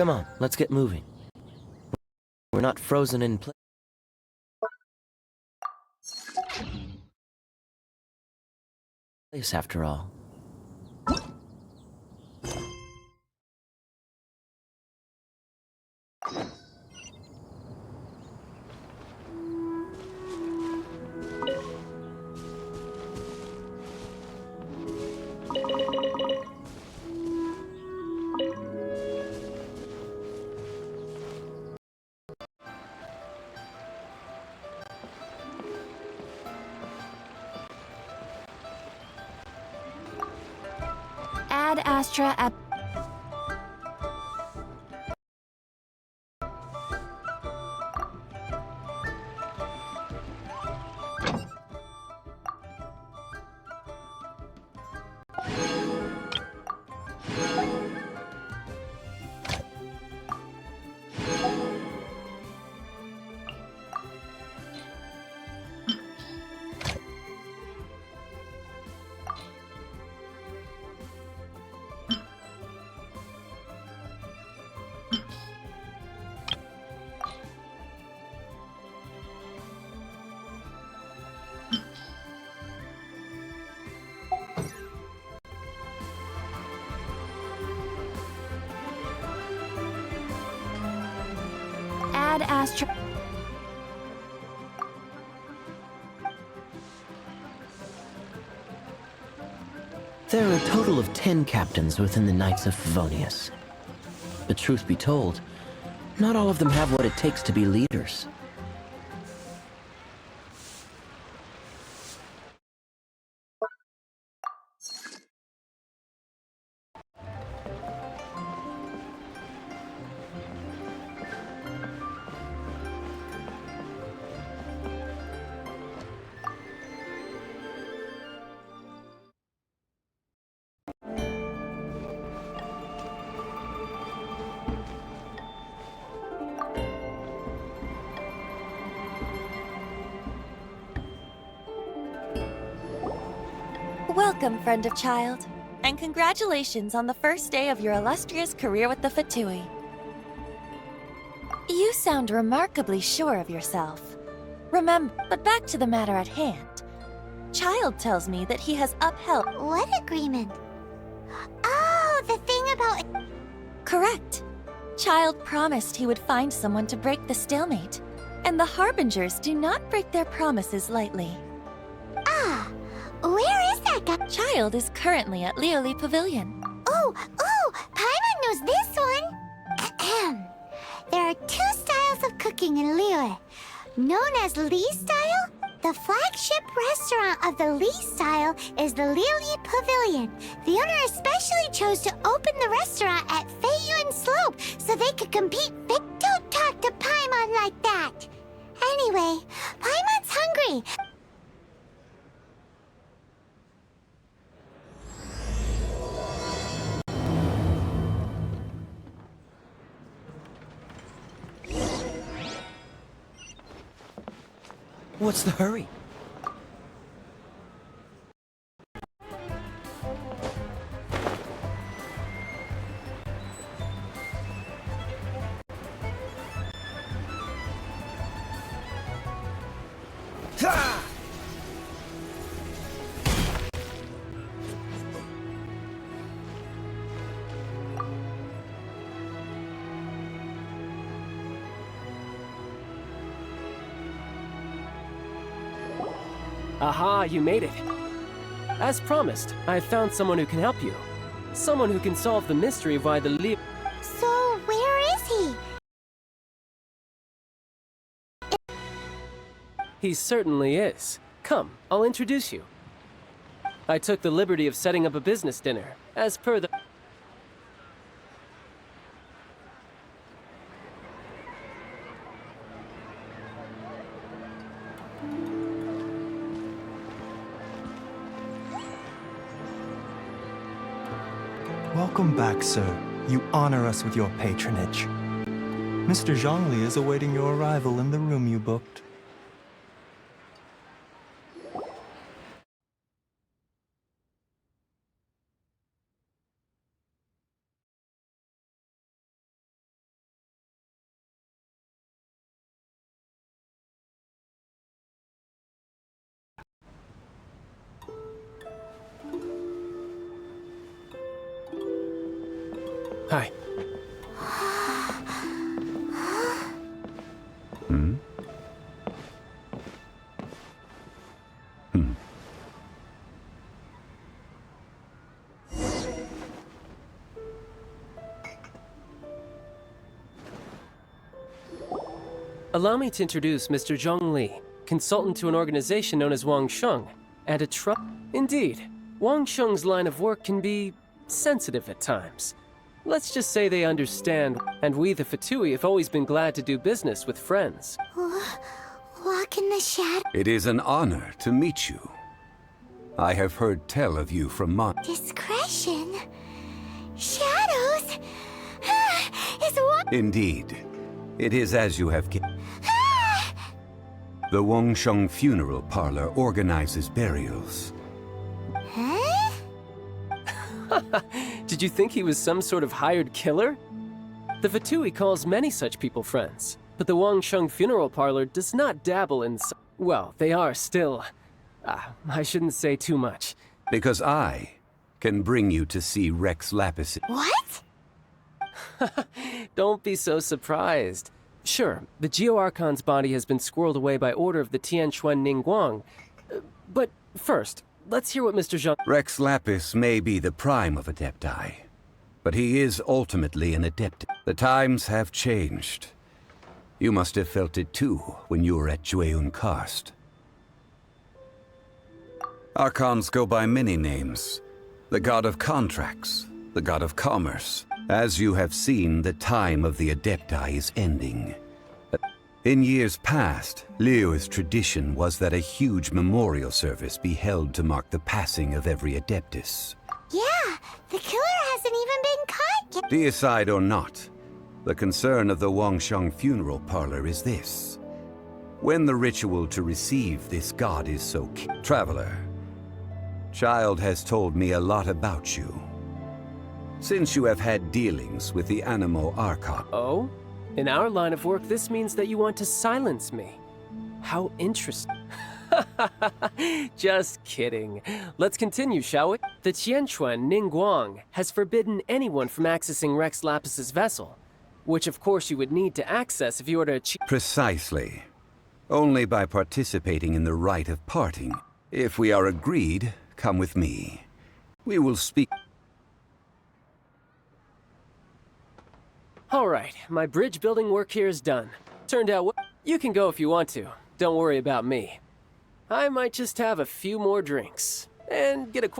Come on, let's get moving. We're not frozen in place after all. Ad Astra at... Ad Astra... There are a total of 10 captains within the Knights of Favonius. But truth be told, not all of them have what it takes to be leaders. Welcome, friend of child, and congratulations on the first day of your illustrious career with the Fatui. You sound remarkably sure of yourself. But back to the matter at hand. Child tells me that he has upheld... What agreement? Oh, the thing about... Correct. Child promised he would find someone to break the stalemate, and the Harbingers do not break their promises lightly. Ah, where is that guy? Child is currently at Lioli Pavilion. Oh, Paimon knows this one. Ahem. There are two styles of cooking in Lioli. Known as Lee style, the flagship restaurant of the Lee style is the Lioli Pavilion. The owner especially chose to open the restaurant at Feiyun Slope so they could compete. Don't talk to Paimon like that. Anyway, Paimon's hungry. What's the hurry? Aha, you made it. As promised, I found someone who can help you. Someone who can solve the mystery of why the So, where is he? He certainly is. Come, I'll introduce you. I took the liberty of setting up a business dinner, as per the... Welcome back, sir. You honor us with your patronage. Mr. Zhongli is awaiting your arrival in the room you booked. Hi. Allow me to introduce Mr. Zhongli, consultant to an organization known as Wang Sheng, and a Indeed, Wang Sheng's line of work can be sensitive at times. Let's just say they understand, and we the Fatui have always been glad to do business with friends. Walk in the shadow. It is an honor to meet you. I have heard tell of you from Discretion? Shadows? Is what? Indeed. It is as you have The Wangsheng Funeral Parlor organizes burials. Huh? Did you think he was some sort of hired killer? The Fatui calls many such people friends, but the Wangsheng Funeral Parlor does not dabble in well, they are still... I shouldn't say too much. Because I can bring you to see Rex Lapis. What? Don't be so surprised. Sure, the Geo-Archon's body has been squirreled away by order of the Tianquan Ningguang. But first, let's hear what Mr. Zhang... Rex Lapis may be the prime of Adepti, but he is ultimately an Adept. The times have changed. You must have felt it too when you were at Jueyun Karst. Archons go by many names. The god of contracts, the god of commerce. As you have seen, the time of the Adepti is ending. In years past, Liyue's tradition was that a huge memorial service be held to mark the passing of every Adeptus. Yeah, the killer hasn't even been caught yet. Deicide or not, the concern of the Wangsheng Funeral Parlor is this. When the ritual to receive this god is so Traveler, Child has told me a lot about you. Since you have had dealings with the Animo Archon. Oh? In our line of work, this means that you want to silence me. How interesting. Just kidding. Let's continue, shall we? The Tianquan Ningguang has forbidden anyone from accessing Rex Lapis's vessel, which of course you would need to access if you were to achieve... Precisely. Only by participating in the rite of parting. If we are agreed, come with me. We will speak... Alright, my bridge building work here is done. Turned out you can go if you want to. Don't worry about me. I might just have a few more drinks. And get a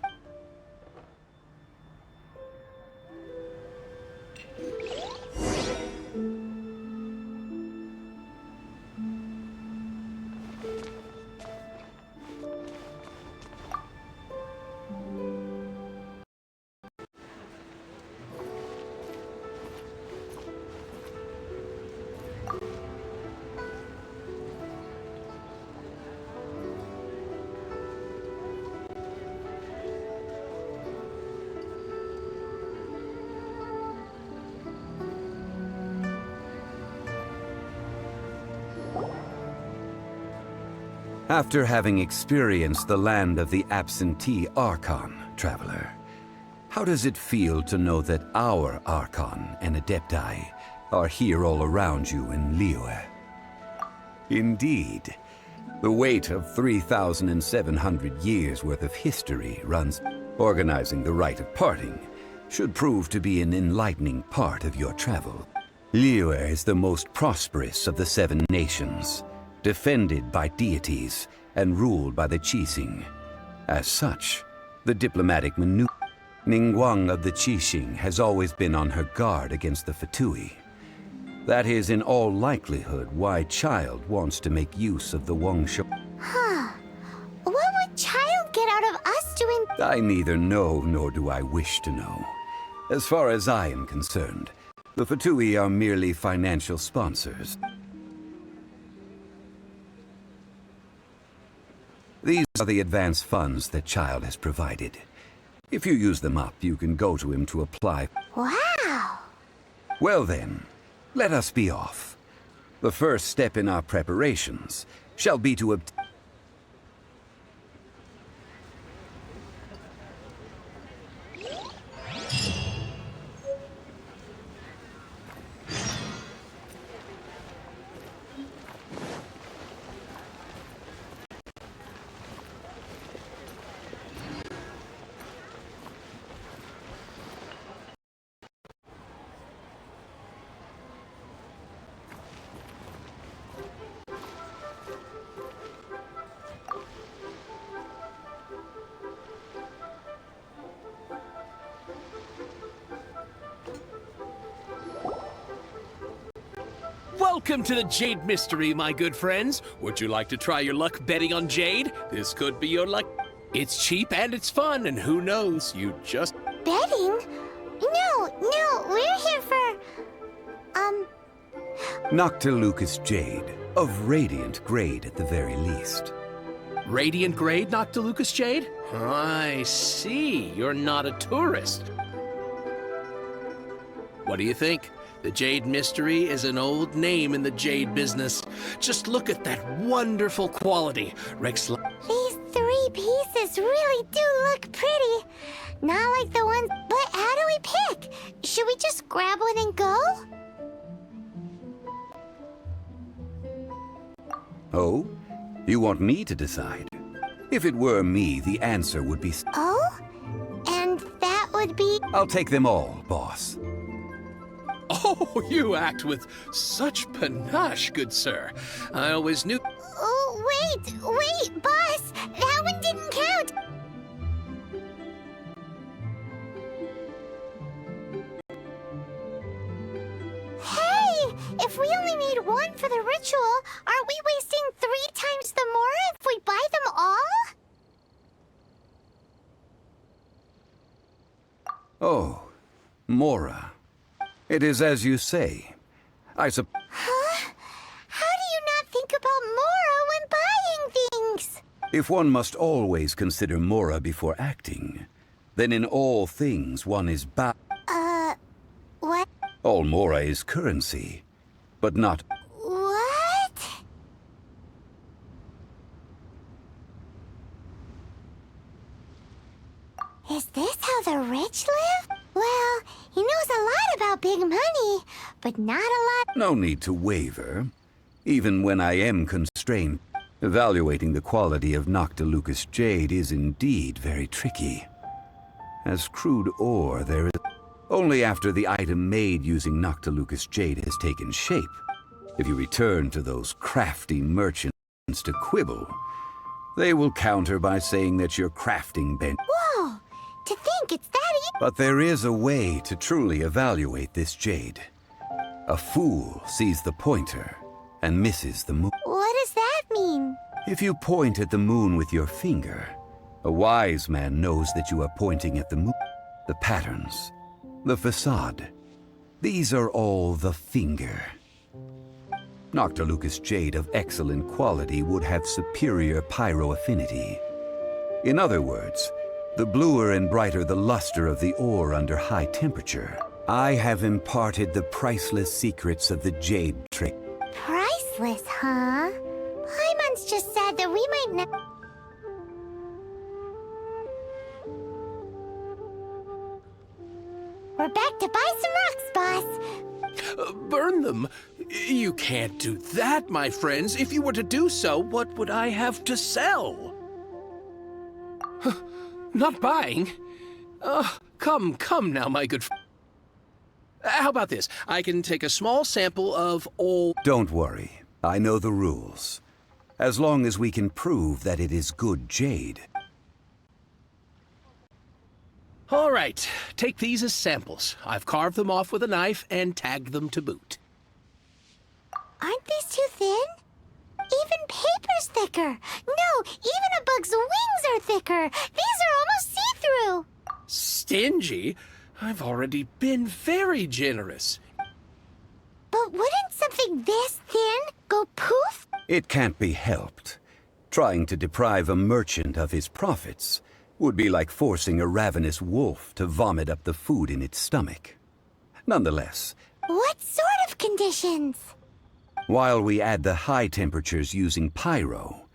After having experienced the land of the absentee Archon, Traveler, how does it feel to know that our Archon and Adepti are here all around you in Liyue? Indeed, the weight of 3,700 years' worth of history runs. Organizing the rite of parting should prove to be an enlightening part of your travel. Liyue is the most prosperous of the 7 nations, defended by deities and ruled by the Qixing. As such, the diplomatic maneuver... Ningguang of the Qixing has always been on her guard against the Fatui. That is in all likelihood why Child wants to make use of the Wangsheng. Huh. What would Child get out of us doing... I neither know nor do I wish to know. As far as I am concerned, the Fatui are merely financial sponsors. These are the advance funds that Child has provided. If you use them up, you can go to him to apply. Wow! Well then, let us be off. The first step in our preparations shall be to obtain... Welcome to the Jade Mystery, my good friends. Would you like to try your luck betting on Jade? This could be your luck. It's cheap and it's fun, and who knows, you just... Betting? No, we're here for... Noctilucous Jade, of radiant grade at the very least. Radiant grade, Noctilucous Jade? I see, you're not a tourist. What do you think? The Jade Mystery is an old name in the jade business. Just look at that wonderful quality. These 3 pieces really do look pretty. Not like the ones... But how do we pick? Should we just grab one and go? Oh? You want me to decide? If it were me, the answer would be... Oh? And that would be... I'll take them all, boss. Oh, you act with such panache, good sir. I always knew... Oh, wait, boss! That one didn't count! Hey! If we only need 1 for the ritual, aren't we wasting 3 times the Mora if we buy them all? Oh, Mora. It is as you say. Huh? How do you not think about Mora when buying things? If one must always consider Mora before acting, then in all things one is bound. What? All Mora is currency, but not... What? Is this how the rich live? Well, he knows a lot about big money, but not a lot... No need to waver, even when I am constrained. Evaluating the quality of Noctilucous Jade is indeed very tricky. As crude ore, there is... Only after the item made using Noctilucous Jade has taken shape. If you return to those crafty merchants to quibble, they will counter by saying that your crafting bench... Whoa! To think it's that easy... But there is a way to truly evaluate this jade. A fool sees the pointer and misses the moon. What does that mean? If you point at the moon with your finger, a wise man knows that you are pointing at the moon. The patterns, the facade, these are all the finger. Noctilucous Jade of excellent quality would have superior pyro affinity. In other words, the bluer and brighter the luster of the ore under high temperature. I have imparted the priceless secrets of the jade trade. Priceless, huh? Paimon's just said that we might not... We're back to buy some rocks, boss. Burn them? You can't do that, my friends. If you were to do so, what would I have to sell? Not buying? Come now, my good friend. How about this? I can take a small sample of all... Don't worry. I know the rules. As long as we can prove that it is good jade. All right, take these as samples. I've carved them off with a knife and tagged them to boot. Aren't these too thin? Even paper's thicker. No, even a bug's wings are thicker. These are almost see-through. Stingy? I've already been very generous. But wouldn't something this thin go poof? It can't be helped. Trying to deprive a merchant of his profits would be like forcing a ravenous wolf to vomit up the food in its stomach. Nonetheless... What sort of conditions? While we add the high temperatures using pyro,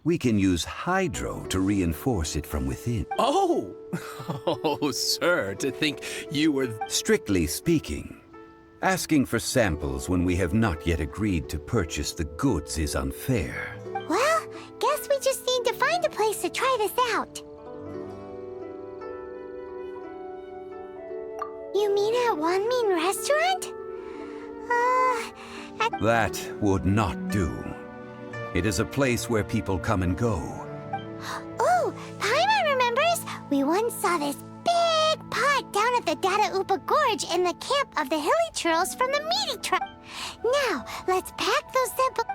we can use hydro to reinforce it from within. Oh! Oh, sir, to think you were... Strictly speaking, asking for samples when we have not yet agreed to purchase the goods is unfair. Well, guess we just need to find a place to try this out. You mean at One Mean Restaurant? That would not do. It is a place where people come and go. Oh, Paimon remembers! We once saw this big pot down at the Dada Upa Gorge in the camp of the Hilly Churls from the Meaty Tribe. Now, let's pack those samples.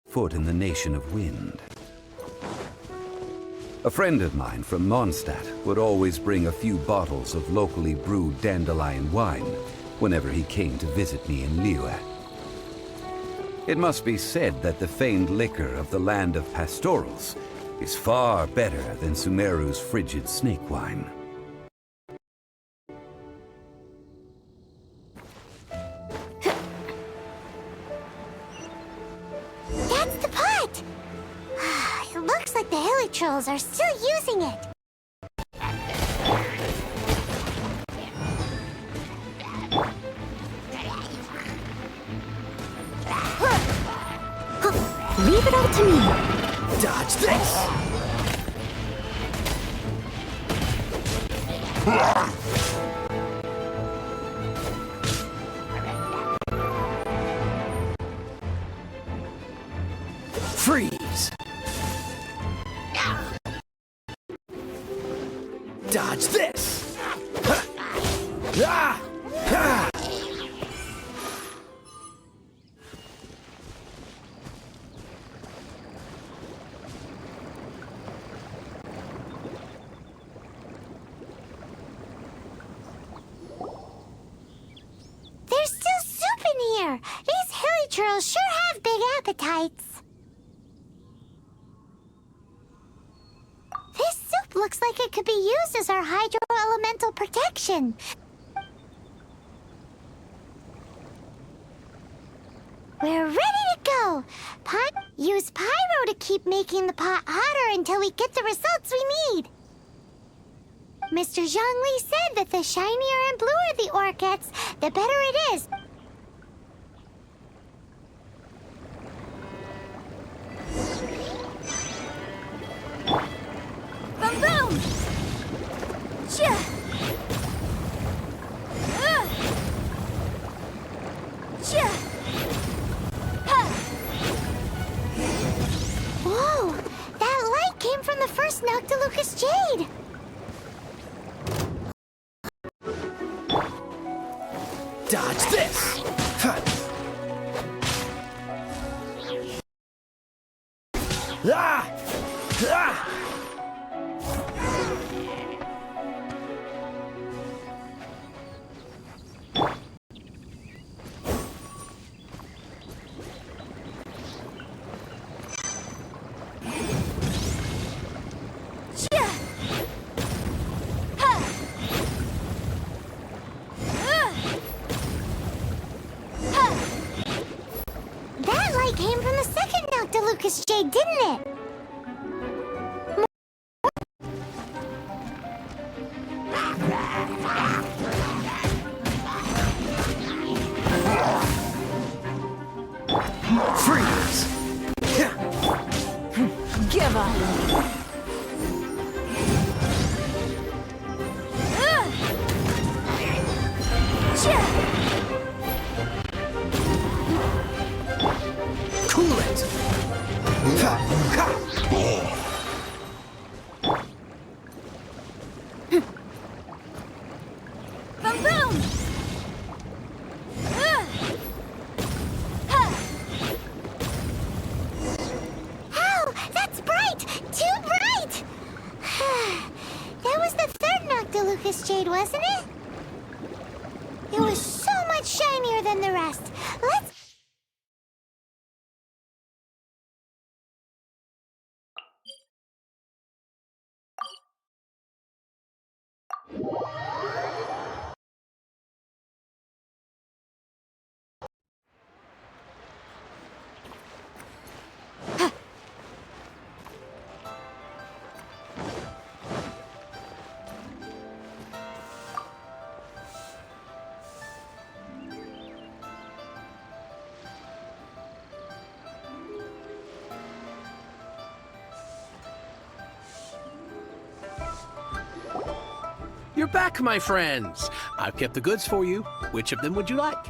Foot in the nation of wind. A friend of mine from Mondstadt would always bring a few bottles of locally brewed dandelion wine whenever he came to visit me in Liyue. It must be said that the famed liquor of the land of pastorals is far better than Sumeru's frigid snake wine. That's the pot! It looks like the hilly trolls are still using it. Leave it all to me. Dodge this! Freeze! Dodge this! Ah! Ah! There's still soup in here. These hilly trolls sure have big appetites. This soup looks like it could be used as our hydro-elemental protection. We're ready to go. Use pyro to keep making the pot hotter until we get the results we need. Mr. Zhongli said that the shinier and bluer the ore gets, the better it is. Boom boom! Chia! Chia! Ha! Whoa! That light came from the first Noctilucous Jade! Dodge this! Huh. Ah! Ah! Chia! Ha! Ha! That light came from the second Noctilucous Jade, didn't it? Freeze! Give up! Chia! Cool it! Ha! Ha! Boom boom! Ha! Ow! That's bright! Too bright! That was the third Noctilucous Jade, wasn't it? It was so much shinier than the rest. Let's... You're back, my friends. I've kept the goods for you. Which of them would you like?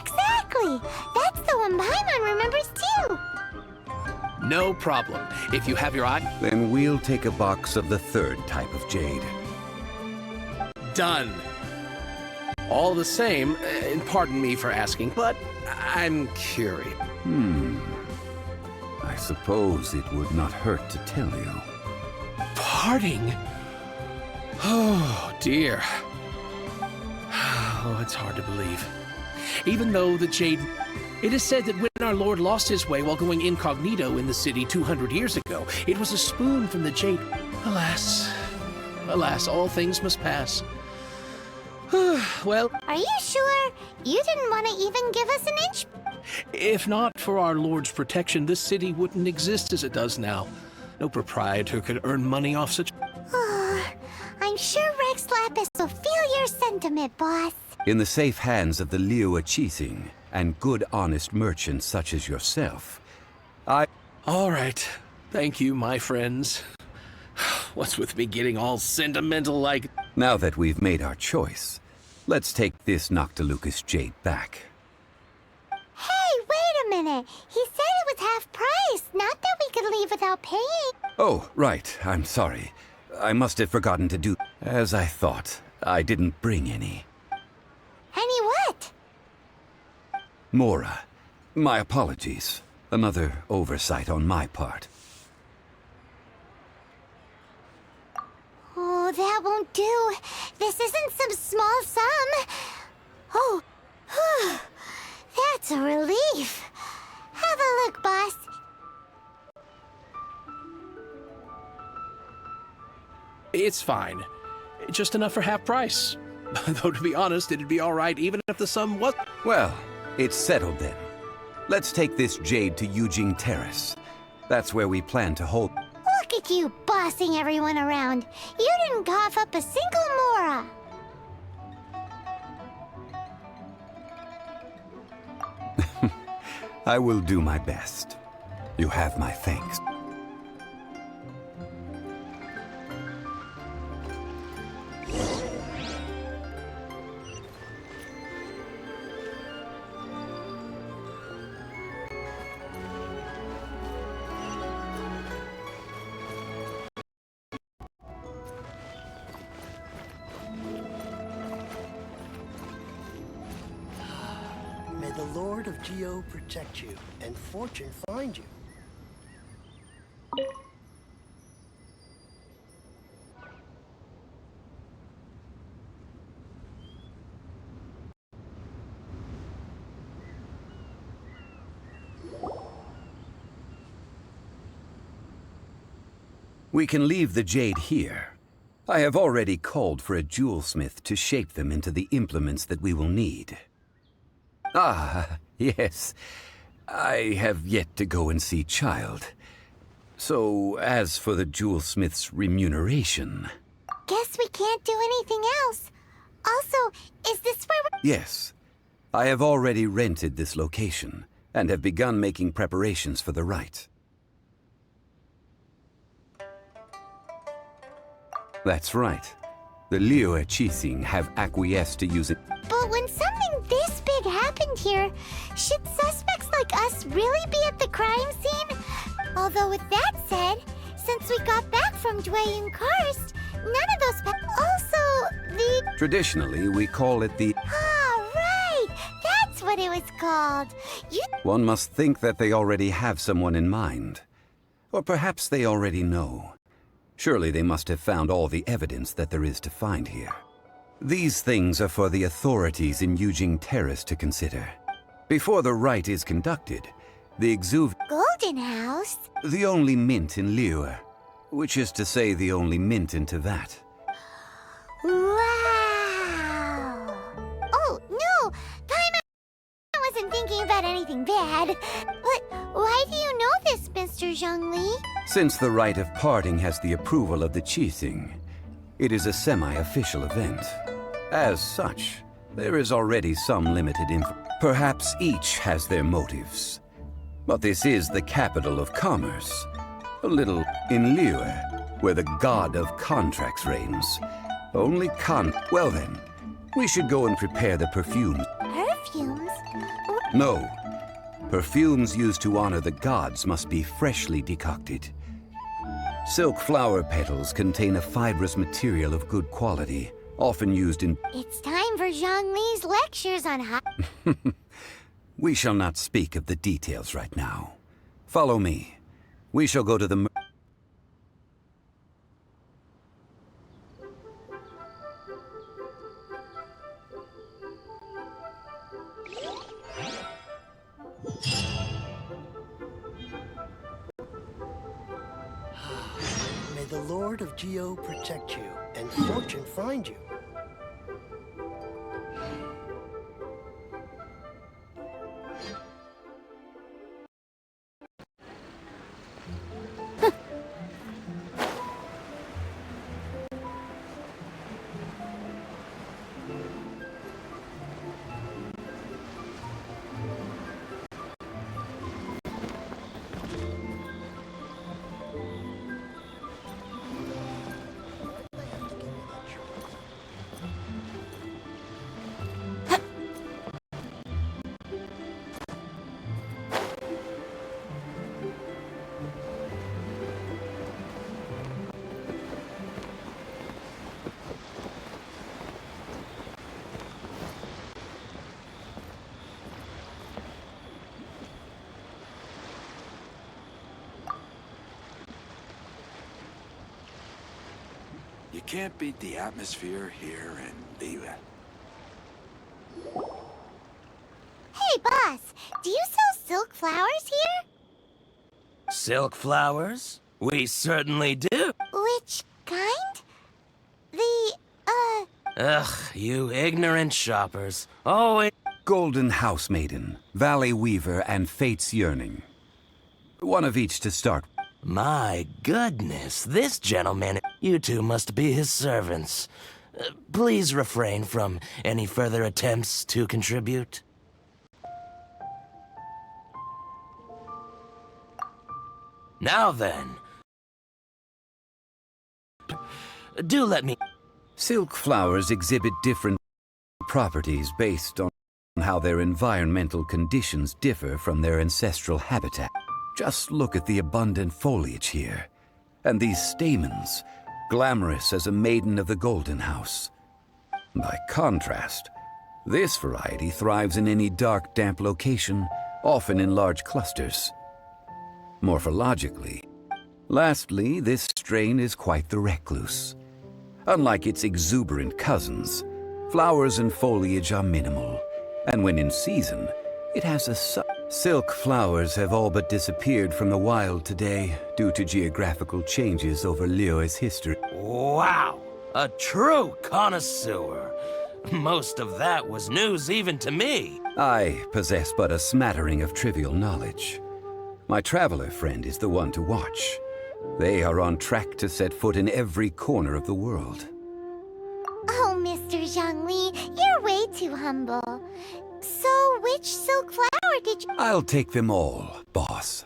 Exactly! That's the one Paimon remembers too! No problem. If you have your eye... Then we'll take a box of the third type of jade. Done. All the same, and pardon me for asking, but I'm curious. I suppose it would not hurt to tell you. Parting? Oh, dear. Oh, it's hard to believe. Even though the jade... It is said that when our Lord lost his way while going incognito in the city 200 years ago, it was a spoon from the jade. Alas. Alas, all things must pass. Well, Are you sure? You didn't want to even give us an inch? if not for our Lord's protection, this city wouldn't exist as it does now. No proprietor could earn money off such... I'm sure Rex Lapis will feel your sentiment, boss. In the safe hands of the Liu Qixing and good honest merchants such as yourself, All right. Thank you, my friends. What's with me getting all sentimental like... Now that we've made our choice, let's take this Noctilucous jade back. Hey, wait a minute. He said it was half price, not that we could leave without paying. Oh, right. I'm sorry. I must have forgotten to do... As I thought, I didn't bring any. Any what? Mora, my apologies. Another oversight on my part. Oh, that won't do. This isn't some small sum. Oh, whew. That's a relief. Have a look, boss. It's fine. Just enough for half price. Though, to be honest, it'd be all right even if the sum was... Well, it's settled then. Let's take this jade to Yujing Terrace. That's where we plan to hold... Look at you bossing everyone around. You didn't cough up a single Mora. I will do my best. You have my thanks. May the Lord of Geo protect you, and fortune find you. We can leave the jade here. I have already called for a jewelsmith to shape them into the implements that we will need. Ah, yes. I have yet to go and see Child. So, as for the jewelsmith's remuneration... Guess we can't do anything else. Also, is this where we're... Yes. I have already rented this location, and have begun making preparations for the rite. That's right. The Liu Qixing have acquiesced to use it. But when something this big happened here, should suspects like us really be at the crime scene? Although with that said, since we got back from Dwayne Karst, none of those also, the... Traditionally, we call it the... Ah, right! That's what it was called. One must think that they already have someone in mind. Or perhaps they already know. Surely they must have found all the evidence that there is to find here. These things are for the authorities in Yujing Terrace to consider. Before the rite is conducted, the Golden House? the only mint in Liyue, which is to say the only mint in Tevat. Wow! Oh, no! I wasn't thinking about anything bad. But why do you know this, Mr. Zhongli? Since the rite of parting has the approval of the Qixing, it is a semi-official event. As such, there is already some limited info. Perhaps each has their motives. But this is the capital of commerce. A little in Liyue, where the god of contracts reigns. Only Well then, we should go and prepare the perfumes. Perfumes? No. Perfumes used to honor the gods must be freshly decocted. Silk flower petals contain a fibrous material of good quality, often used in... It's time for Zhongli's lectures on how... We shall not speak of the details right now. Follow me. We shall go to the... May the Lord of Geo protect you, and fortune find you. You can't beat the atmosphere here in Liyue. Hey, boss, do you sell silk flowers here? Silk flowers? We certainly do. Which kind? Ugh, you ignorant shoppers. Always... Golden House Maiden, Valley Weaver, and Fate's Yearning. One of each to start. My goodness, this gentleman... You two must be his servants. Please refrain from any further attempts to contribute. Now then... Do let me... Silk flowers exhibit different properties based on how their environmental conditions differ from their ancestral habitat. Just look at the abundant foliage here, and these stamens, glamorous as a maiden of the Golden House. By contrast, this variety thrives in any dark, damp location, often in large clusters. Morphologically. Lastly, this strain is quite the recluse. Unlike its exuberant cousins, flowers and foliage are minimal, and when in season, it has a Silk flowers have all but disappeared from the wild today due to geographical changes over Liyue's history. Wow! A true connoisseur. Most of that was news even to me. I possess but a smattering of trivial knowledge. My traveler friend is the one to watch. They are on track to set foot in every corner of the world. Oh, Mr. Zhongli, you're way too humble. So, which silk flower did you... I'll take them all, boss.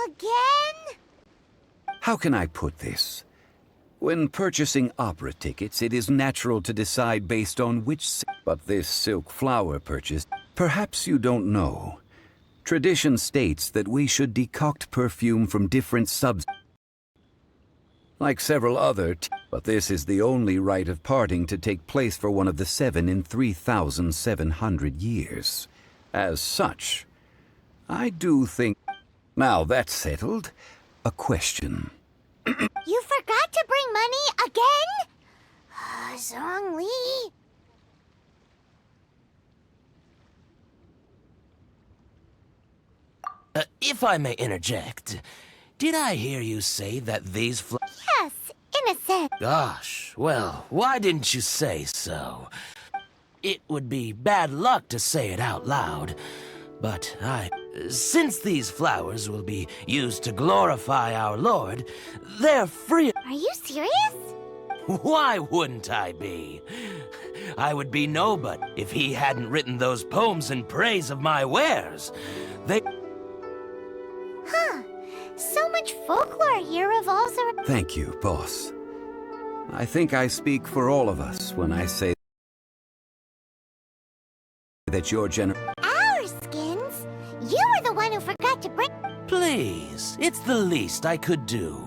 Again? How can I put this? When purchasing opera tickets, it is natural to decide based on which... But this silk flower purchase... Perhaps you don't know. Tradition states that we should decoct perfume from different like several other... But this is the only rite of parting to take place for one of the 7 in 3,700 years. As such, I do think... Now that's settled, a question. You forgot to bring money again? Zhongli. If I may interject, did I hear you say that these Yes, in a sense. Gosh, well, why didn't you say so? It would be bad luck to say it out loud, but since these flowers will be used to glorify our Lord, they're free. Are you serious? Why wouldn't I be? I would be nobody if he hadn't written those poems in praise of my wares. Huh. So much folklore here. here revolves around... Thank you, boss. I think I speak for all of us when I say that your Our skins? You were the one who forgot to bring... Please, it's the least I could do.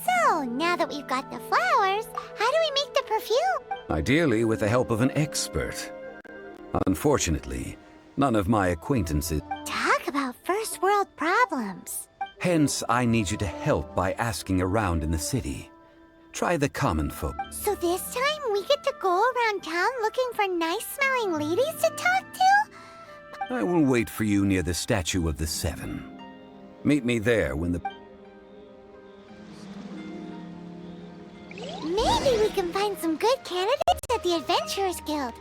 So, now that we've got the flowers, how do we make the perfume? Ideally with the help of an expert. Unfortunately, none of my acquaintances... Talk about first world problems. Hence, I need you to help by asking around in the city. Try the common folk. So this time we get to go around town looking for nice-smelling ladies to talk to? I will wait for you near the Statue of the Seven. Meet me there when the... Maybe we can find some good candidates at the Adventurers Guild.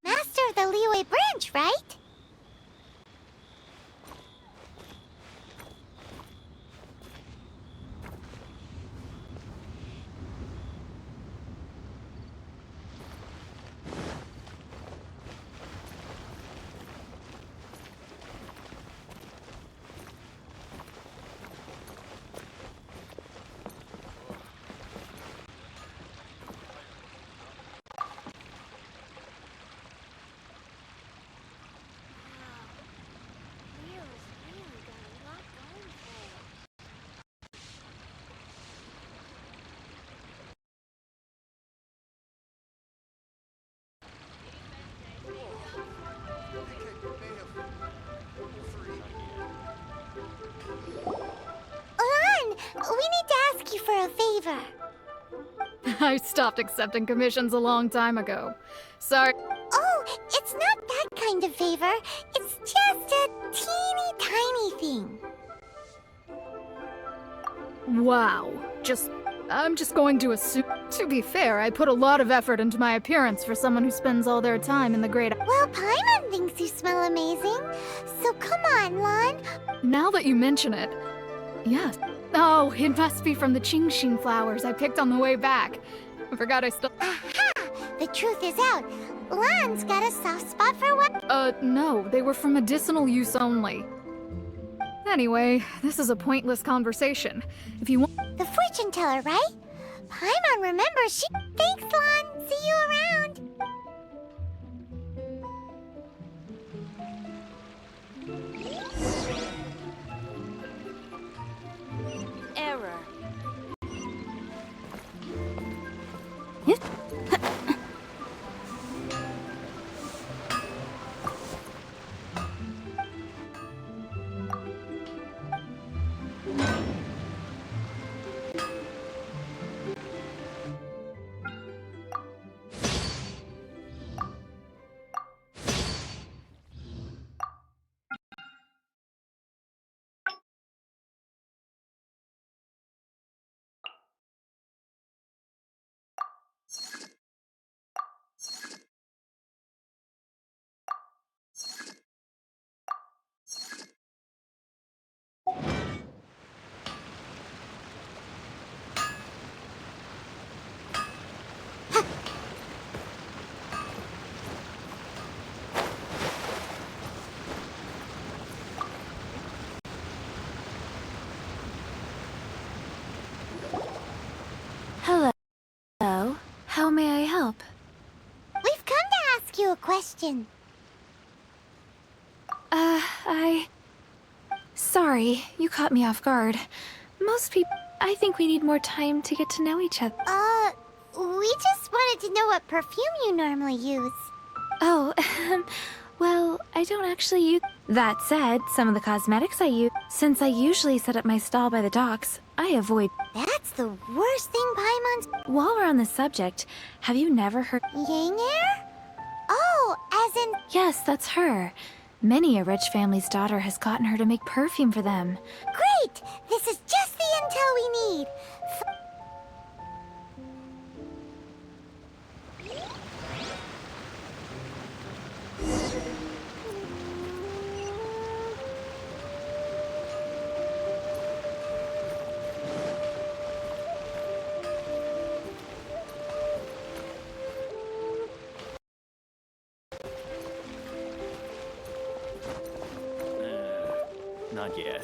Master of the Liyue branch, right? We need to ask you for a favor. I stopped accepting commissions a long time ago. Sorry. Oh, it's not that kind of favor. It's just a teeny tiny thing. Wow. I'm just going to assume. To be fair, I put a lot of effort into my appearance for someone who spends all their time in the great... Well, Paimon thinks you smell amazing. So come on, Lon. Now that you mention it... Yes. Oh, it must be from the Qingxin flowers I picked on the way back. I forgot I still... Aha! The truth is out. Lon's got a soft spot for what? No. They were for medicinal use only. Anyway, this is a pointless conversation. If you want... The fortune teller, right? Paimon remembers she... Thanks, Lon. See you around. Error. Hello. How may I help? We've come to ask you a question. Sorry, you caught me off guard. Most people... I think we need more time to get to know each other. We just wanted to know what perfume you normally use. Oh, well, I don't actually use... That said, some of the cosmetics I use... Since I usually set up my stall by the docks, I avoid... That's the worst thing Paimon's... While we're on the subject, have you never heard... Yang Air? Oh, as in... Yes, that's her. Many a rich family's daughter has gotten her to make perfume for them. Great! This is just the intel we need. Not yet.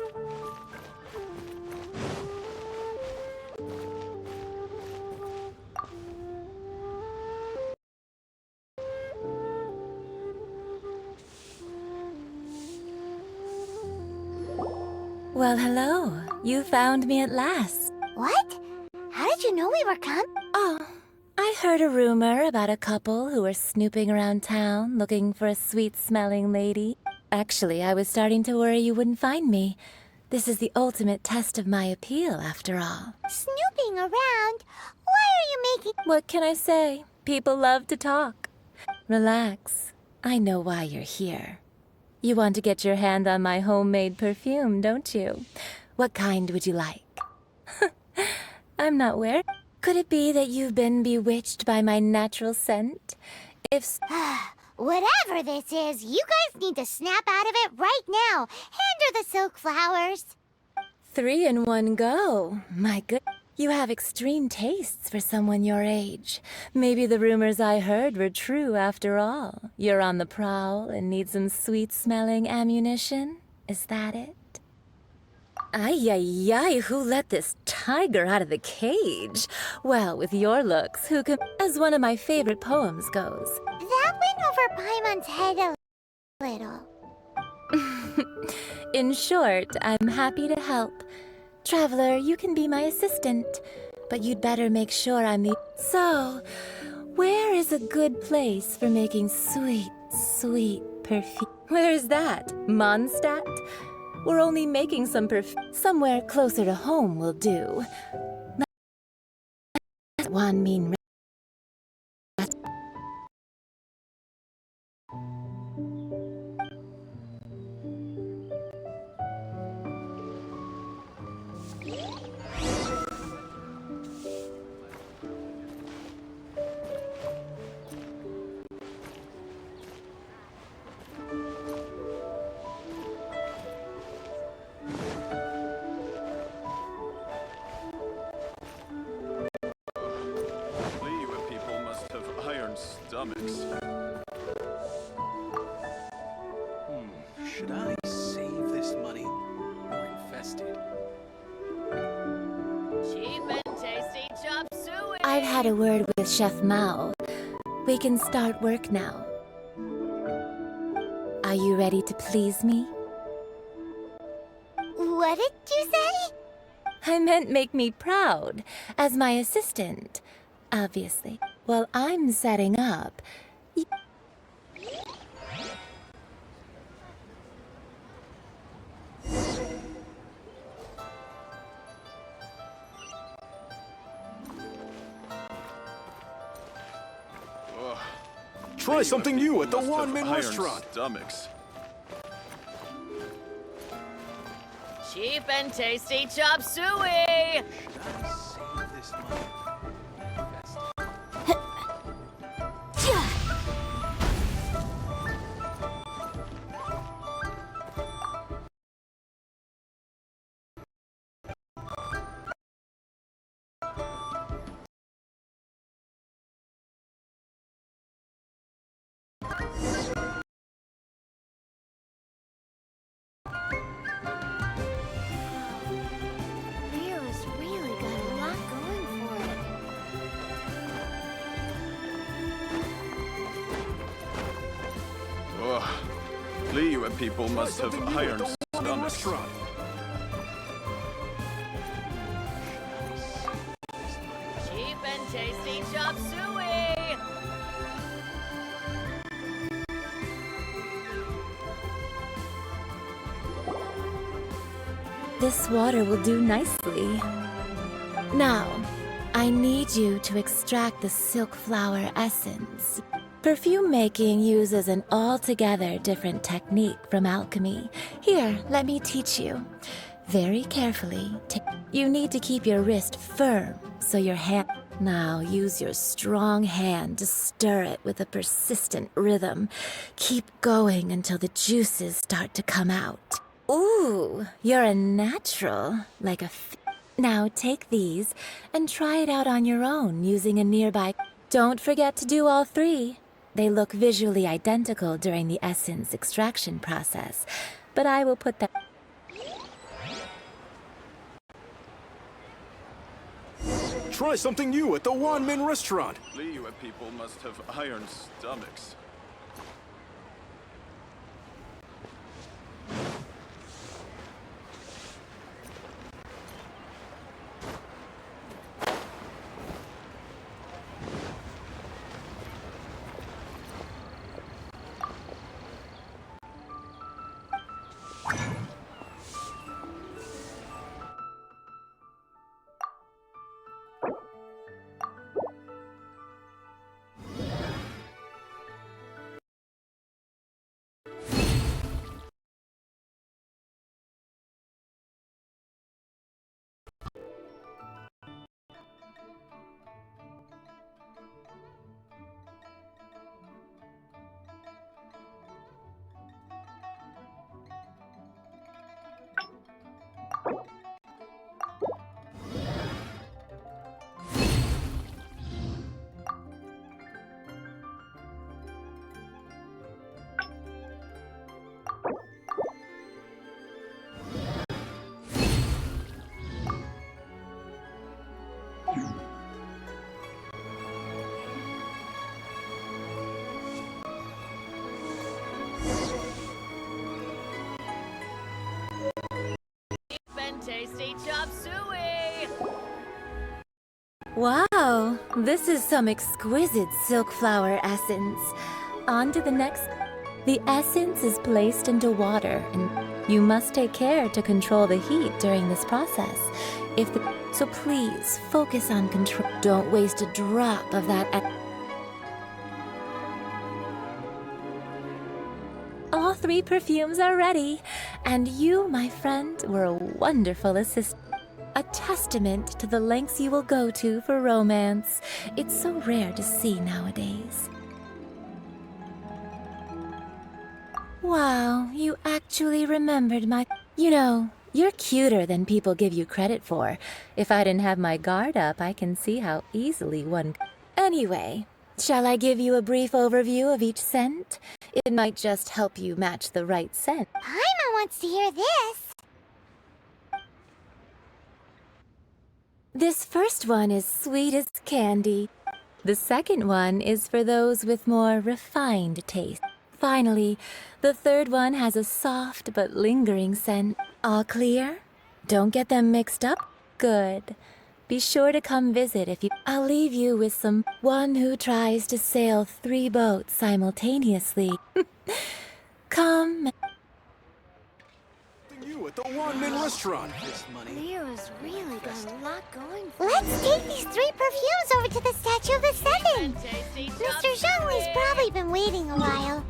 Well, hello. You found me at last. What? How did you know we were coming? Oh, I heard a rumor about a couple who were snooping around town looking for a sweet-smelling lady. Actually, I was starting to worry you wouldn't find me. This is the ultimate test of my appeal, after all. Snooping around? Why are you making... What can I say? People love to talk. Relax. I know why you're here. You want to get your hand on my homemade perfume, don't you? What kind would you like? I'm not wearing... Could it be that you've been bewitched by my natural scent? If... Whatever this is, you guys need to snap out of it right now. Hand her the silk flowers. 3 in one go. My good... You have extreme tastes for someone your age. Maybe the rumors I heard were true after all. You're on the prowl and need some sweet-smelling ammunition? Is that it? Ay, ay, ay, who let this tiger out of the cage? Well, with your looks, who can... As one of my favorite poems goes. That went over Paimon's head a little. In short, I'm happy to help. Traveler, you can be my assistant, but you'd better make sure I'm the... So, where is a good place for making sweet, sweet perfume? Where's that? Mondstadt? We're only making some perfume. Somewhere closer to home will do. One mean... Stomachs. Should I save this money or invest it? Cheap and tasty chop suey. I've had a word with Chef Mao. We can start work now. Are you ready to please me? What did you say? I meant make me proud, as my assistant. Obviously. While I'm setting up... Try something new at the Wanmin restaurant. Stomachs. Cheap and tasty chop suey. Should I save this money? Leo's really got a lot going for it. Leo and people must have iron stomachs. Cheap and tasty chop suey. This water will do nicely. Now, I need you to extract the silk flower essence. Perfume making uses an altogether different technique from alchemy. Here, let me teach you. Very carefully, you need to keep your wrist firm so your hand... Now, use your strong hand to stir it with a persistent rhythm. Keep going until the juices start to come out. Ooh, you're a natural, like a... Now take these and try it out on your own using a nearby... Don't forget to do all 3. They look visually identical during the essence extraction process, but I will put that... Try something new at the Wanmin restaurant. Liyue people must have iron stomachs. Tasty chop suey! Wow, this is some exquisite silk flower essence. On to the next. The essence is placed into water, and you must take care to control the heat during this process. So please focus on control. Don't waste a drop of that. All 3 perfumes are ready, and you, my friend, were a wonderful assistant. A testament to the lengths you will go to for romance. It's so rare to see nowadays. Wow, you actually remembered my... You know, you're cuter than people give you credit for. If I didn't have my guard up, I can see how easily one... Anyway, shall I give you a brief overview of each scent? It might just help you match the right scent. Paimon wants to hear this. This first one is sweet as candy. The second one is for those with more refined taste. Finally, the third one has a soft but lingering scent. All clear? Don't get them mixed up? Good. Be sure to come visit if you... I'll leave you with one who tries to sail 3 boats simultaneously. Come. You at the Wanmin restaurant. Liyue's really got a lot going for her. Let's take these 3 perfumes over to the Statue of the Seven. Mr. Zhongli's probably been waiting a while.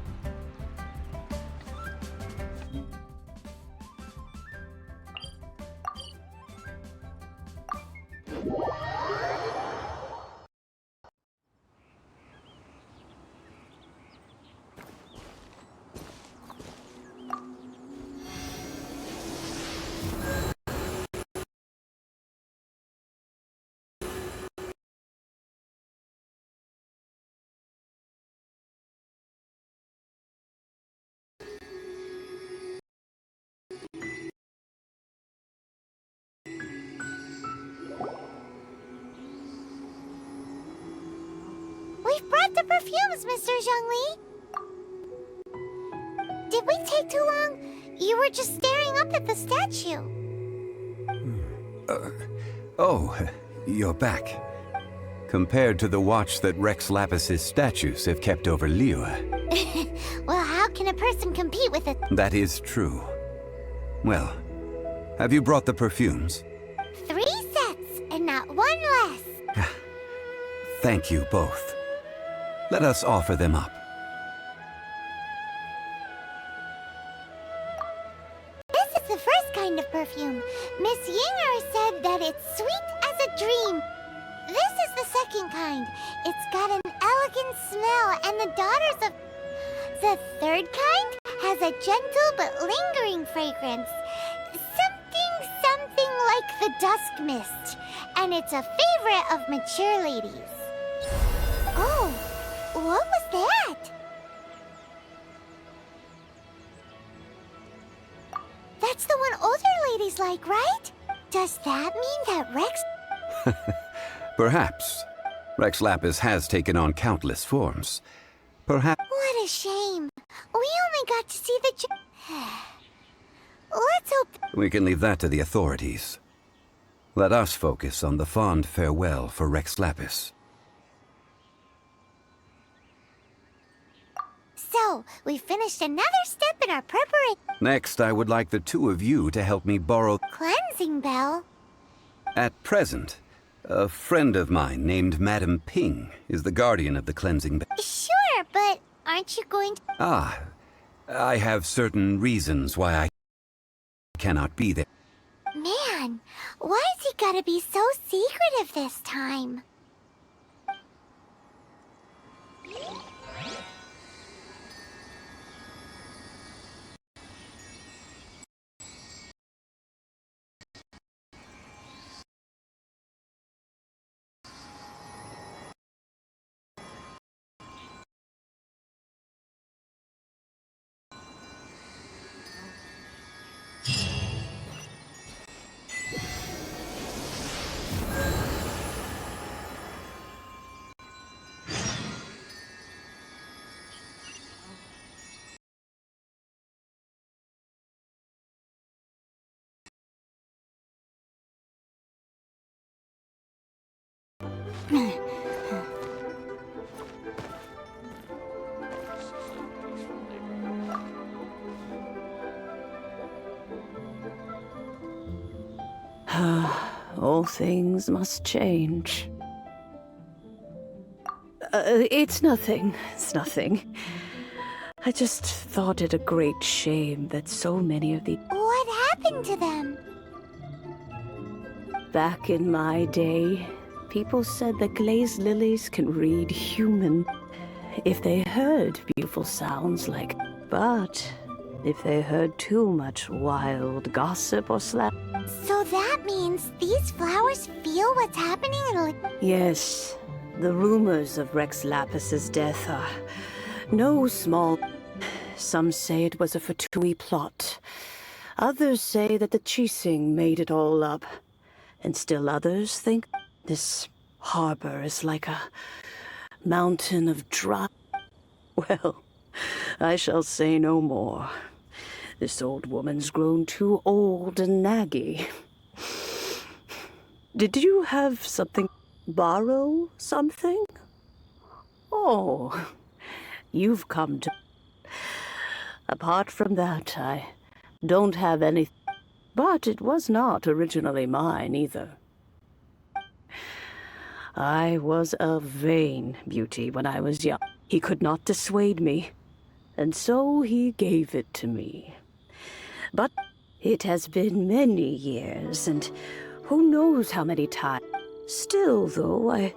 We've brought the perfumes, Mr. Zhongli. Did we take too long? You were just staring up at the statue. Oh, you're back. Compared to the watch that Rex Lapis's statues have kept over Liyue. Well, how can a person compete with it? That is true. Well, have you brought the perfumes? 3 sets, and not 1 less. Thank you both. Let us offer them up. This is the first kind of perfume. Miss Yinger said that it's sweet as a dream. This is the second kind. It's got an elegant smell, and the daughters of... The third kind has a gentle but lingering fragrance. Something like the dusk mist. And it's a favorite of mature ladies. Oh, what was that? That's the one older ladies like, right? Does that mean that Rex... Perhaps. Rex Lapis has taken on countless forms. Perhaps... What a shame. We only got to see the... Let's hope... We can leave that to the authorities. Let us focus on the fond farewell for Rex Lapis. So, we finished another step in our preparation. Next, I would like the two of you to help me borrow... Cleansing bell? At present, a friend of mine named Madam Ping is the guardian of the cleansing bell. Sure, but aren't you going to... Ah, I have certain reasons why I cannot be there. Man, why's he gotta be so secretive this time? All things must change. It's nothing. It's nothing. I just thought it a great shame that so many of the... What happened to them? Back in my day, people said that glazed lilies can read human if they heard beautiful sounds like... But if they heard too much wild gossip or slap... So that means these flowers feel what's happening and... Yes, the rumors of Rex Lapis's death are no small... Some say it was a Fatui plot. Others say that the Chising made it all up. And still others think this harbor is like a mountain of dry... Well, I shall say no more. This old woman's grown too old and naggy. Did you have something... borrow something? Oh, you've come to... Apart from that, I don't have any... But it was not originally mine, either. I was a vain beauty when I was young. He could not dissuade me, and so he gave it to me. But it has been many years, and who knows how many times. Still, though,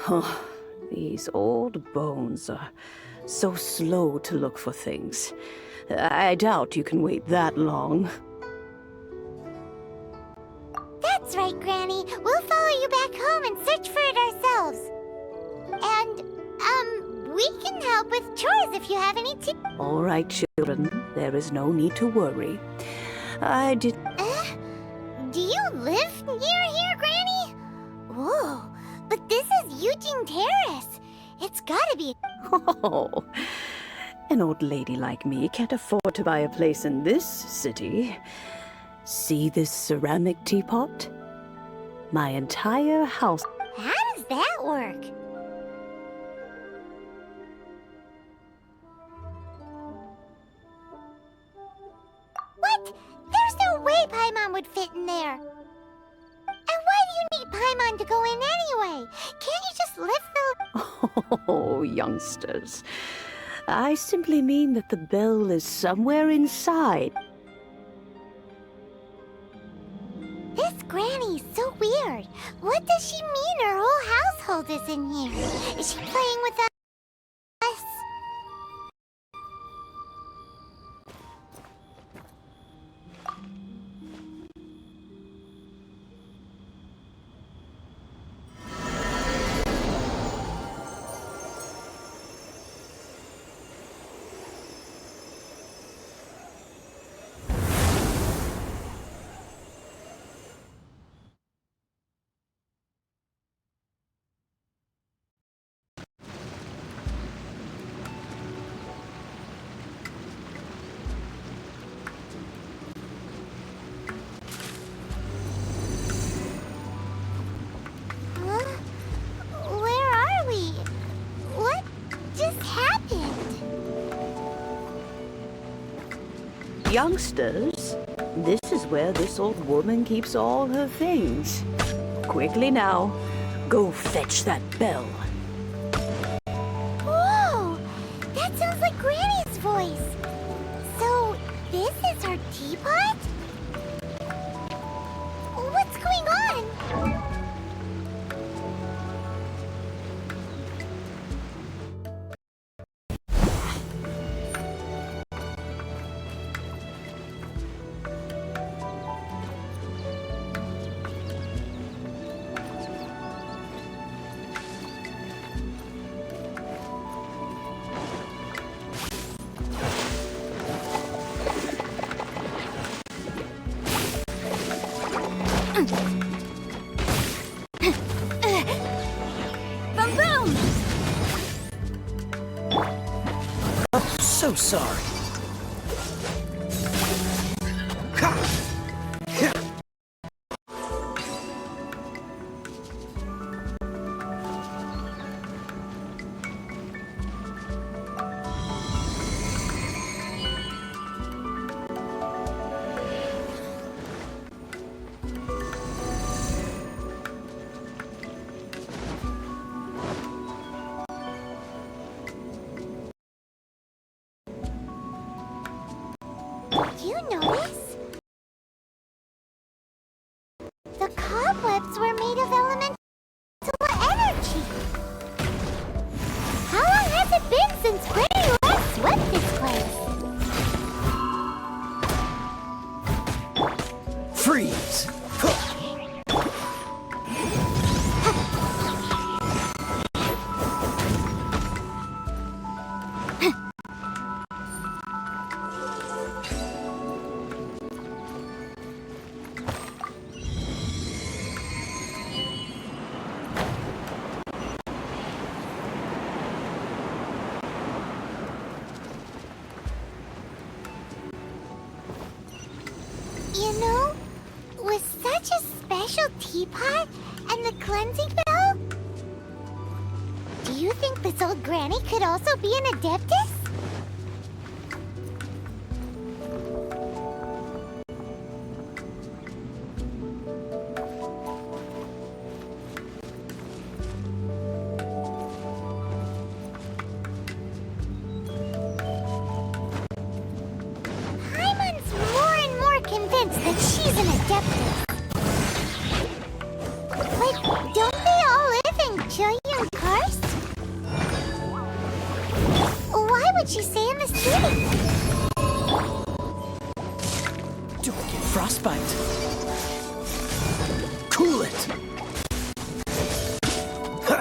Oh, these old bones are so slow to look for things. I doubt you can wait that long. That's right, Granny. We'll follow you back home and search for it ourselves. And, we can help with chores if you have any All right, children. There is no need to worry. I did... Do you live near here, Granny? Whoa, but this is Eugene Terrace. It's gotta be... Oh, an old lady like me can't afford to buy a place in this city. See this ceramic teapot? My entire house... How does that work? What? There's no way Paimon would fit in there. And why do you need Paimon to go in anyway? Can't you just lift the... Oh, youngsters. I simply mean that the bell is somewhere inside. This Granny's so weird. What does she mean her whole household is in here? Is she playing with us? Youngsters, this is where this old woman keeps all her things. Quickly now, go fetch that bell. Whoa! That sounds like Granny's voice. So, this is her teapot? What's going on? Boom boom! Oh, so sorry. Do you notice? The cobwebs were made of elemental energy. How long has it been since Granny last swept this place? Freeze! You know, with such a special teapot and the cleansing bell, do you think this old granny could also be an adeptus? Paimon's more and more convinced that she's an adeptus. But don't they all live in Chilean Karst? Why would she stay in the city? Don't get frostbite. Cool it. Ha!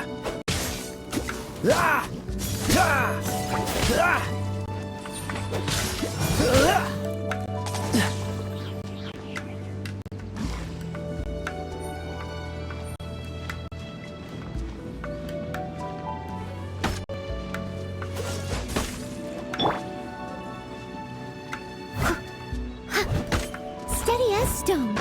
Ah! Ah! Ah! Ah! Steady as stone.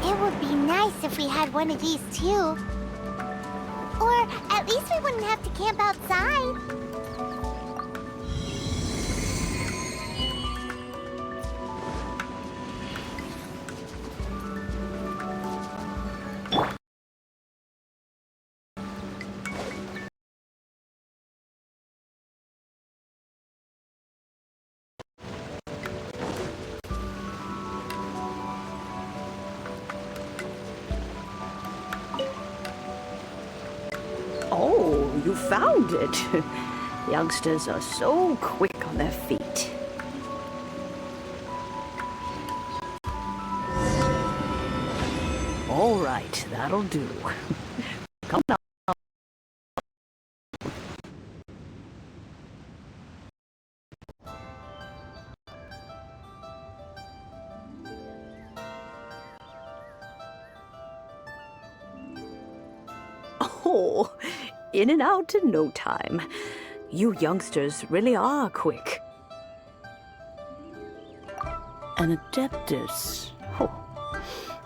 It would be nice if we had one of these too. Or at least we wouldn't have to camp outside. Oh, you found it. Youngsters are so quick on their feet. All right, that'll do. Come now. Oh, in and out in no time. You youngsters really are quick. An adeptus. Oh,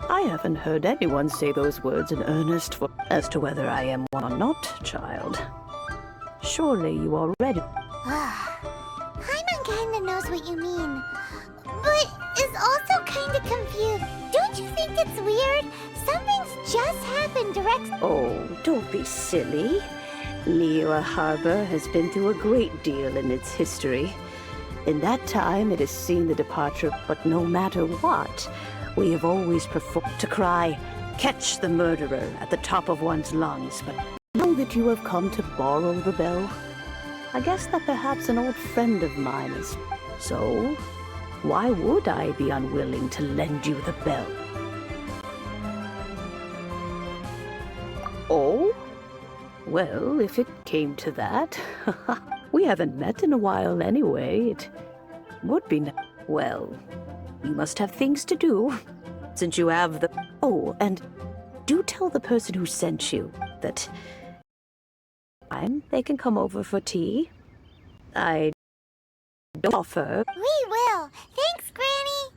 I haven't heard anyone say those words in earnest as to whether I am one or not, child. Surely you already... Paimon kinda knows what you mean, but is also kinda confused. Don't you think it's weird? Something's just happened direct... Oh, don't be silly. Liyue Harbor has been through a great deal in its history. In that time, it has seen the departure, but no matter what, we have always preferred to cry, "Catch the murderer," at the top of one's lungs. But now that you have come to borrow the bell, I guess that perhaps an old friend of mine is... So, why would I be unwilling to lend you the bell? Oh? Well, if it came to that, we haven't met in a while anyway. It would be well, you must have things to do, since you have the... Oh, and do tell the person who sent you that they can come over for tea. I don't offer... We will! Thanks, Granny!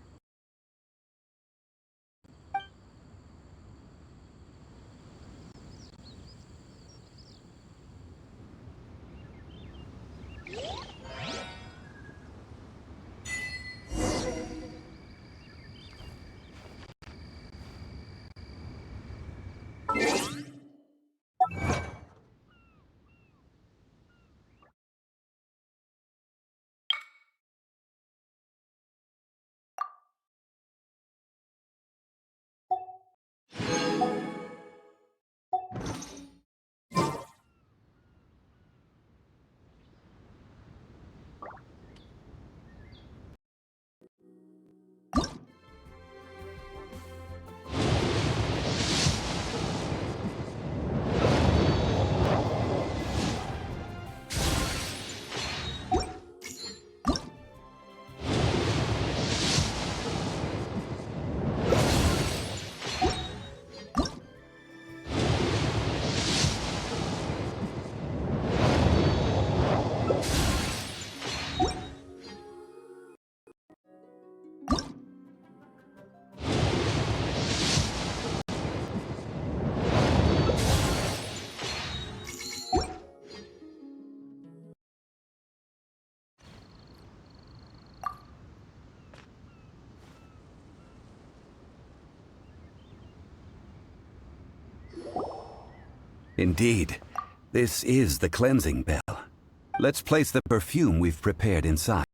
Indeed, this is the cleansing bell. Let's place the perfume we've prepared inside.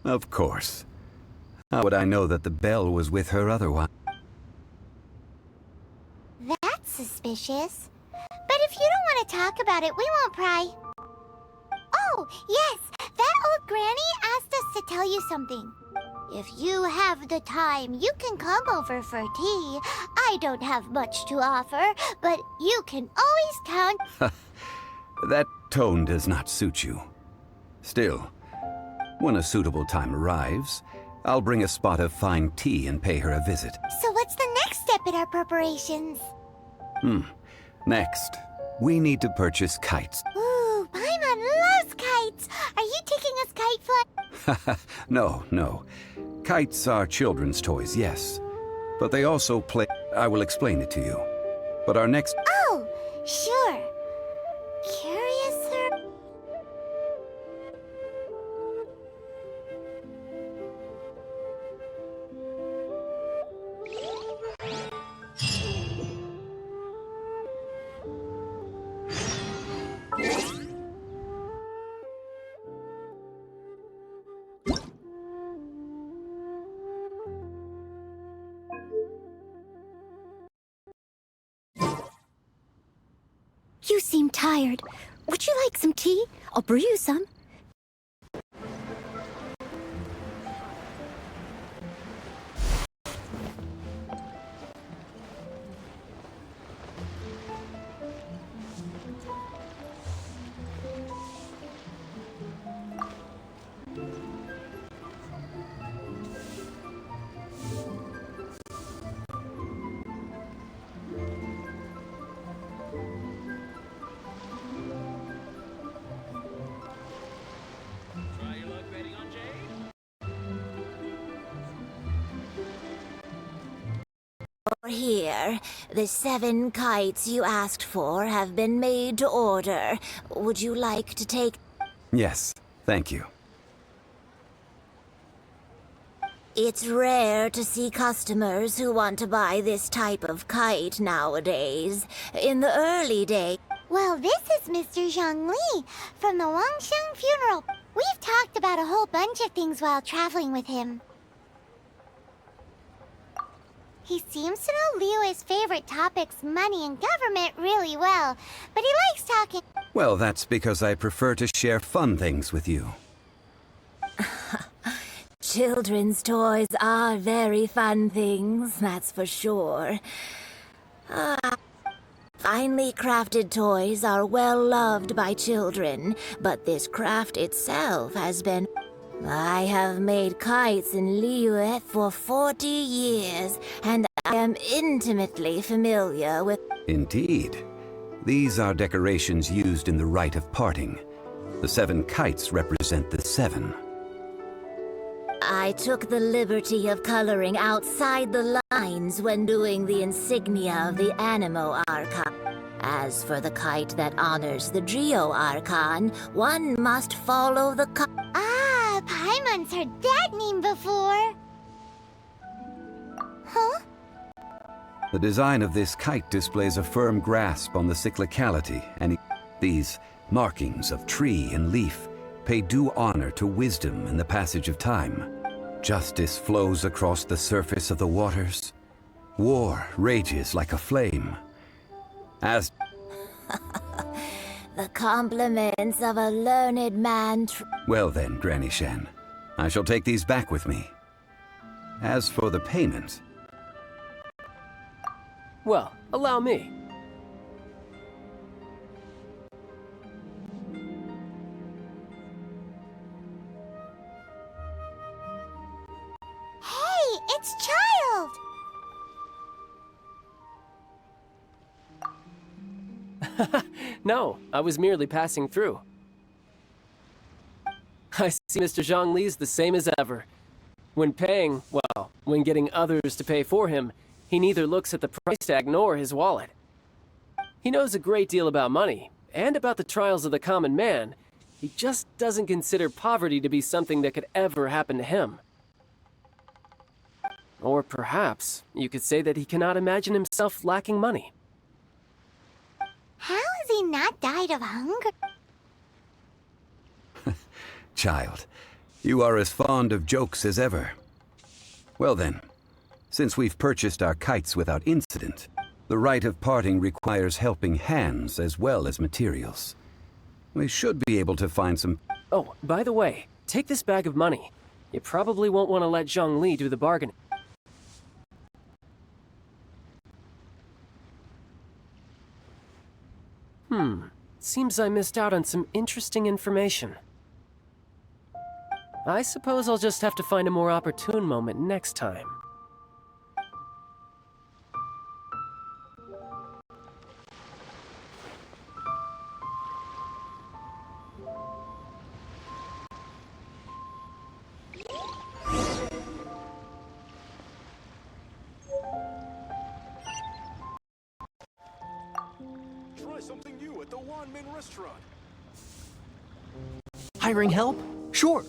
Of course. How would I know that the bell was with her otherwise? That's suspicious. But if you don't want to talk about it, we won't pry. Oh, yes! That old granny asked us to tell you something. If you have the time, you can come over for tea. I don't have much to offer, but you can always count... That tone does not suit you. Still, when a suitable time arrives, I'll bring a spot of fine tea and pay her a visit. So what's the next step in our preparations? Next, we need to purchase kites. Ooh, Paimon loves kites! Are you No, no. Kites are children's toys, yes. But they also play... I will explain it to you. But our next... Oh, sure. Curiouser. You seem tired. Would you like some tea? I'll brew you some. Here, the 7 kites you asked for have been made to order. Would you like to take... Yes, thank you. It's rare to see customers who want to buy this type of kite nowadays. In the early days... Well, this is Mr. Zhongli from the Wangsheng funeral. We've talked about a whole bunch of things while traveling with him. He seems to know Liyue's favorite topics, money and government, really well, but he likes talking... Well, that's because I prefer to share fun things with you. Children's toys are very fun things, that's for sure. Finely crafted toys are well loved by children, but this craft itself has been... I have made kites in Liyue for 40 years, and I am intimately familiar with... Indeed. These are decorations used in the rite of parting. The 7 kites represent the 7. I took the liberty of coloring outside the lines when doing the insignia of the Animo Archon. As for the kite that honors the Geo Archon, one must follow the Paimon's heard that name before. Huh? The design of this kite displays a firm grasp on the cyclicality, and these markings of tree and leaf pay due honor to wisdom and the passage of time. Justice flows across the surface of the waters. War rages like a flame. As... The compliments of a learned man... Well then, Granny Shen, I shall take these back with me. As for the payment... Well, allow me. Hey, it's Child! No, I was merely passing through. I see Mr. Zhongli's the same as ever. When paying, well, when getting others to pay for him, he neither looks at the price tag nor his wallet. He knows a great deal about money, and about the trials of the common man. He just doesn't consider poverty to be something that could ever happen to him. Or perhaps you could say that he cannot imagine himself lacking money. How has he not died of hunger? Child, you are as fond of jokes as ever. Well then, since we've purchased our kites without incident, the rite of parting requires helping hands as well as materials. We should be able to find some... Oh, by the way, take this bag of money. You probably won't want to let Zhongli do the bargaining. Seems I missed out on some interesting information. I suppose I'll just have to find a more opportune moment next time. something new at the Wanmin restaurant. Hiring help? Sure.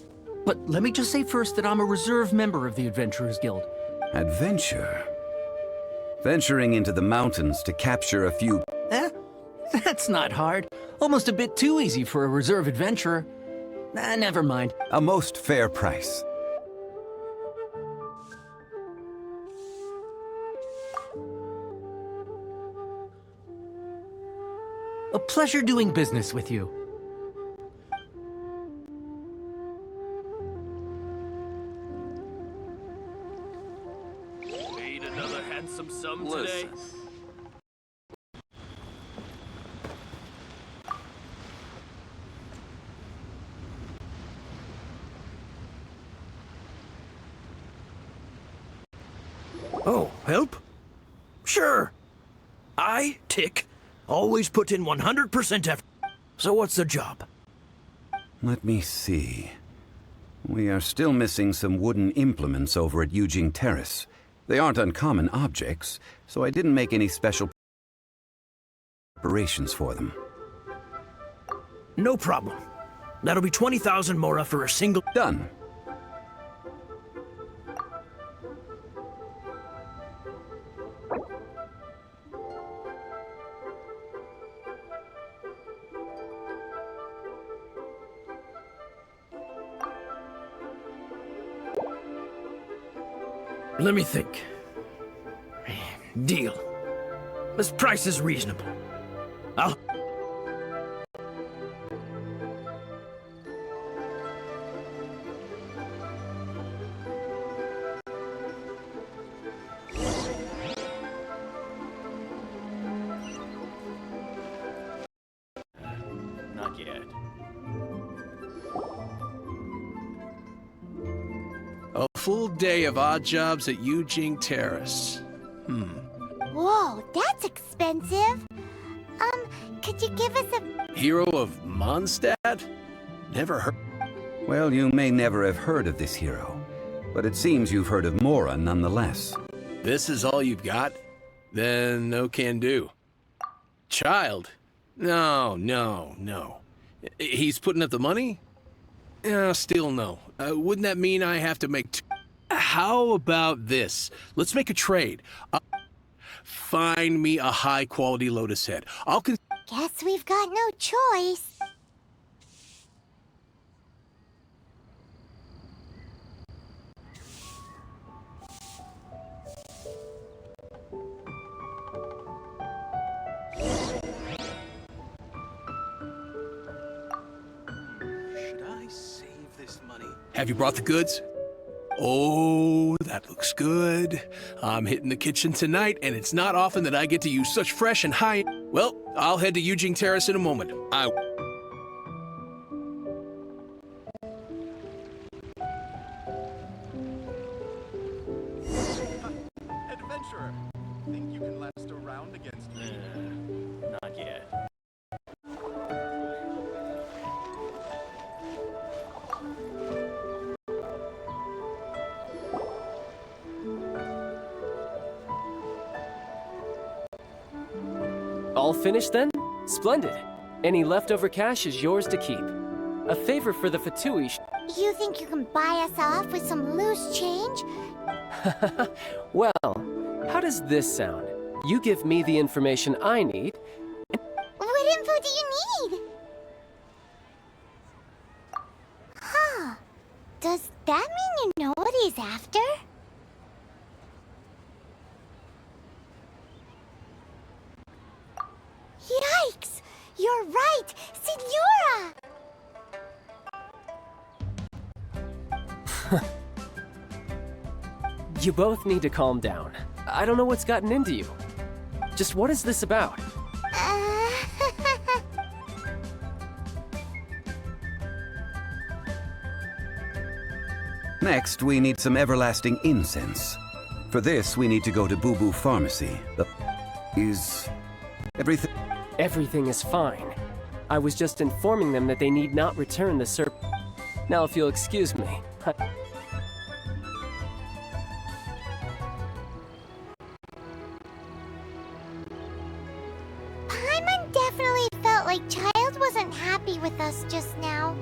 But let me just say first that I'm a reserve member of the Adventurers Guild. Adventure? Venturing into the mountains to capture a few... That's not hard. Almost a bit too easy for a reserve adventurer. Never mind. A most fair price. A pleasure doing business with you. Made another handsome sum today. Oh, help? Sure. I, Tick, always put in 100% effort. So what's the job? Let me see. We are still missing some wooden implements over at Eugene Terrace. They aren't uncommon objects, so I didn't make any special preparations for them. No problem. That'll be 20,000 mora for a single... Done. Let me think. Deal. This price is reasonable. I'll... Not yet. A full day of odd jobs at Eugene Terrace. Whoa, that's expensive. Could you give us a... Hero of Mondstadt? Never heard... Well, you may never have heard of this hero, but it seems you've heard of Mora nonetheless. This is all you've got? Then no can do. Child? No. He's putting up the money? Still no. Wouldn't that mean I have to make... How about this? Let's make a trade. Find me a high-quality lotus head. Guess we've got no choice. Should I save this money? Have you brought the goods? Oh, that looks good. I'm hitting the kitchen tonight, and it's not often that I get to use such fresh and high... Well, I'll head to Eugene Terrace in a moment. Adventurer, think you can last a round against me? Not yet. All finished then? Splendid. Any leftover cash is yours to keep. A favor for the Fatui. You think you can buy us off with some loose change? Well, how does this sound? You give me the information I need. What info do you need? Huh. Does that mean you know what he's after? Yikes! You're right! Signora! You both need to calm down. I don't know what's gotten into you. Just what is this about? Next, we need some everlasting incense. For this, we need to go to Boo Boo Pharmacy. Is everything... Everything is fine. I was just informing them that they need not return the serp... Now, if you'll excuse me... Paimon definitely now.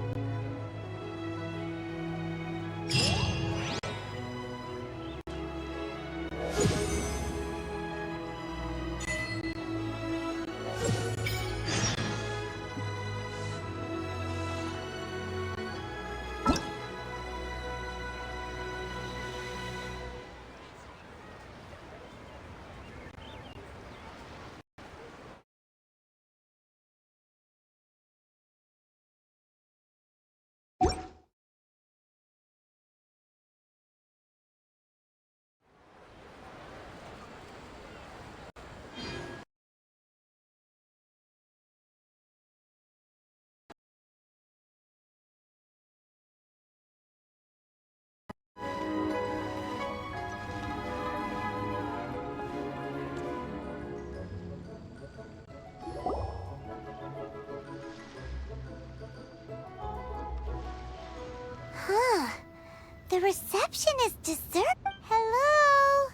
The reception is dessert. Hello?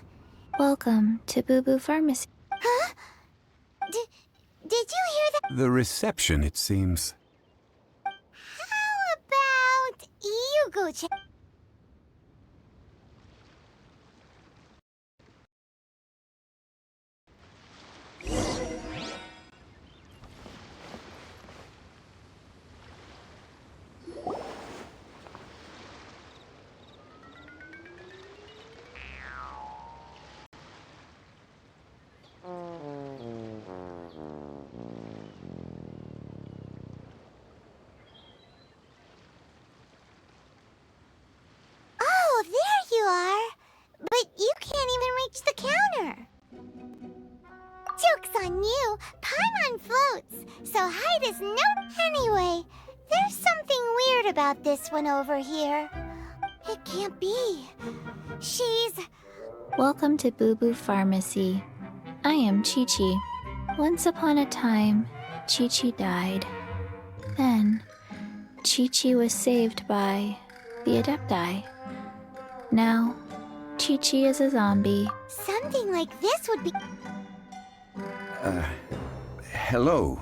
Welcome to Boo Boo Pharmacy. Huh? Did you hear that? The reception, it seems. How about you go check? Oh, there you are. But you can't even reach the counter. Joke's on you. Paimon floats, so height is no... Anyway, there's something weird about this one over here. It can't be. She's... Welcome to Boo Boo Pharmacy. I am Chi-Chi. Once upon a time, Chi-Chi died. Then, Chi-Chi was saved by the Adepti. Now, Chi-Chi is a zombie. Something like this would be... Hello,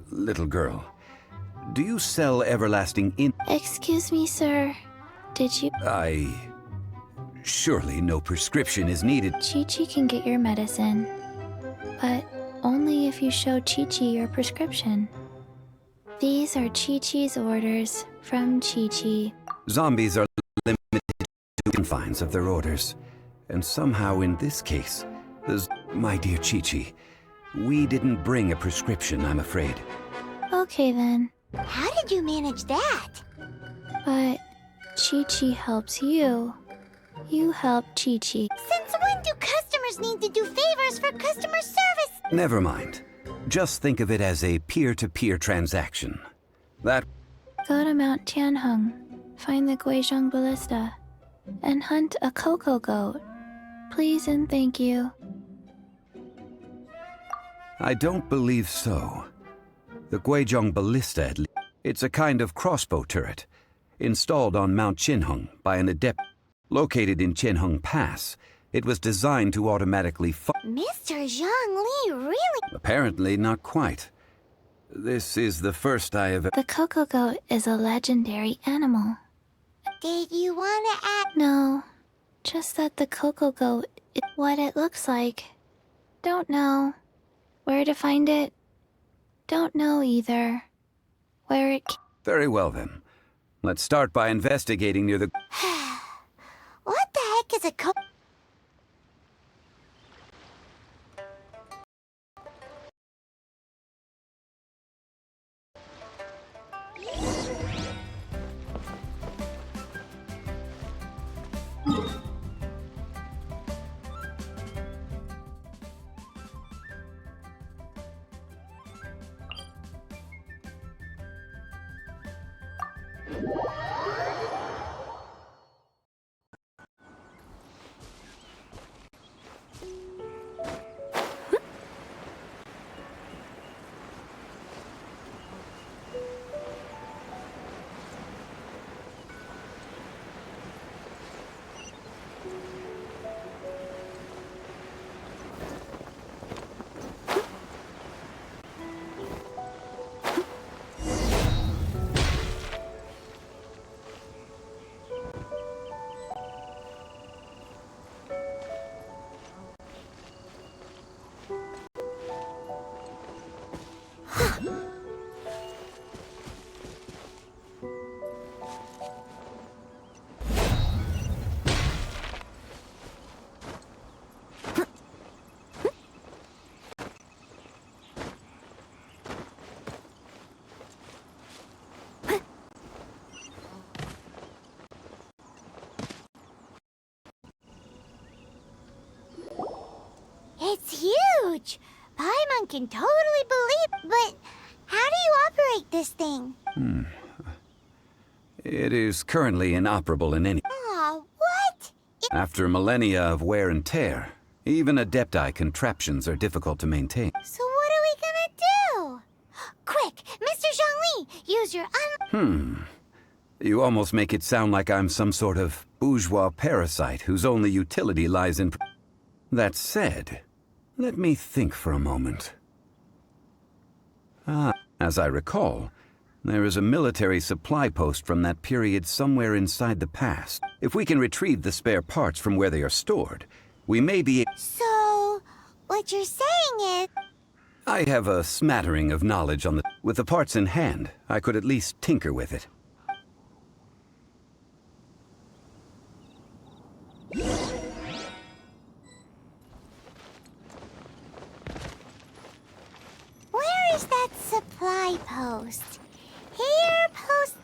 little girl. Do you sell everlasting in... Excuse me, sir. Did you... Surely no prescription is needed. Chi-Chi can get your medicine, but only if you show Chi-Chi your prescription. These are Chi-Chi's orders from Chi-Chi. Zombies are limited to confines of their orders. And somehow in this case, my dear Chi-Chi, we didn't bring a prescription, I'm afraid. Okay then. How did you manage that? But Chi-Chi helps you. You help Chi-Chi. Since when do customers need to do favors for customer service? Never mind. Just think of it as a peer-to-peer transaction. That... Go to Mount Tianheng, find the Guizhong Ballista, and hunt a cocoa goat. Please and thank you. I don't believe so. The Guizhong Ballista, at least. It's a kind of crossbow turret, installed on Mount Qinheng by an adept. Located in Qinheng Pass, it was designed to automatically Mr. Zhongli, really? Apparently not quite. This is the first I have... The cocoa goat is a legendary animal. Did you want to add... No, just that the cocoa goat is what it looks like. Don't know. Where to find it? Don't know either. Where it... Very well then. Let's start by investigating near the... What the heck is a huge. Paimon can totally believe, but how do you operate this thing? It is currently inoperable in any... Aw, what? After millennia of wear and tear, even Adepti contraptions are difficult to maintain. So what are we gonna do? Quick, Mr. Zhongli, use your You almost make it sound like I'm some sort of bourgeois parasite whose only utility lies in... That said, let me think for a moment. As I recall, there is a military supply post from that period somewhere inside the past. If we can retrieve the spare parts from where they are stored, we may be... So, what you're saying is... I have a smattering of knowledge on the... With the parts in hand, I could at least tinker with it. Where is that supply post? Here, post...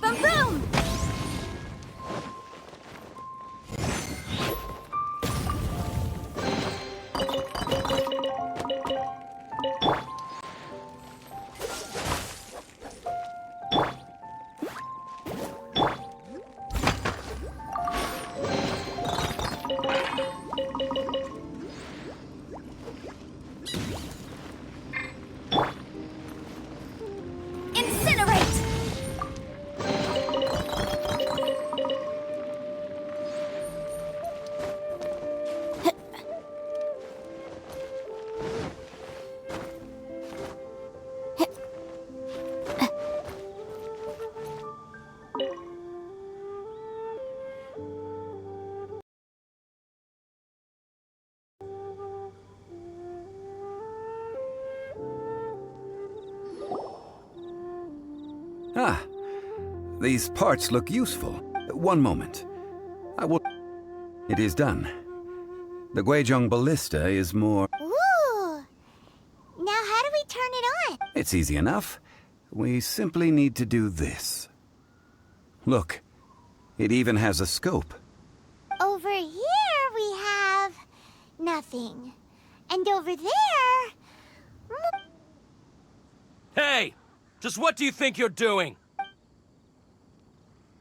Boom, boom! Incinerate! These parts look useful. One moment. I will... It is done. The Guizhong Ballista is more... Ooh! Now how do we turn it on? It's easy enough. We simply need to do this. Look, it even has a scope. Over here we have... nothing. And over there... Hey! Just what do you think you're doing?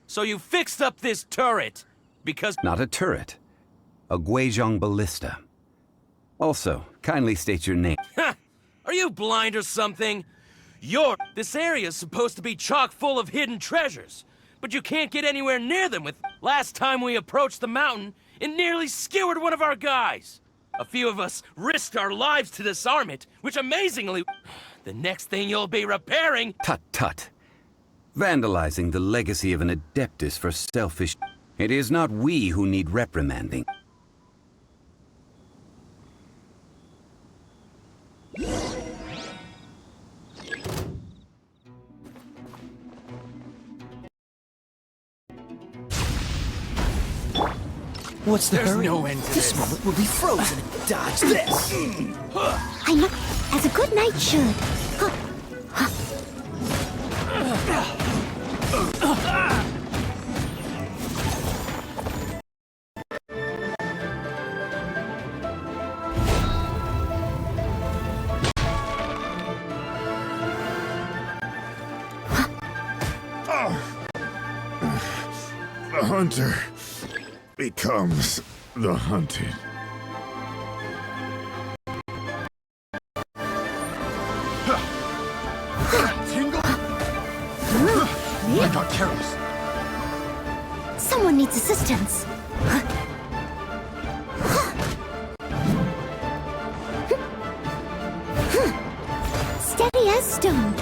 So you fixed up this turret, because... Not a turret. A Guizhong Ballista. Also, kindly state your name. Are you blind or something? This area's supposed to be chock full of hidden treasures, but you can't get anywhere near them with... Last time we approached the mountain, it nearly skewered one of our guys. A few of us risked our lives to disarm it, which amazingly... The next thing you'll be repairing... Tut tut. Vandalizing the legacy of an Adeptus for selfish... It is not we who need reprimanding. What's the There's hurry? no end to This moment will be frozen and dodge this. I look as a good knight should. The hunter becomes the hunted. Tingle! I got careless. Someone needs assistance. Steady as stone.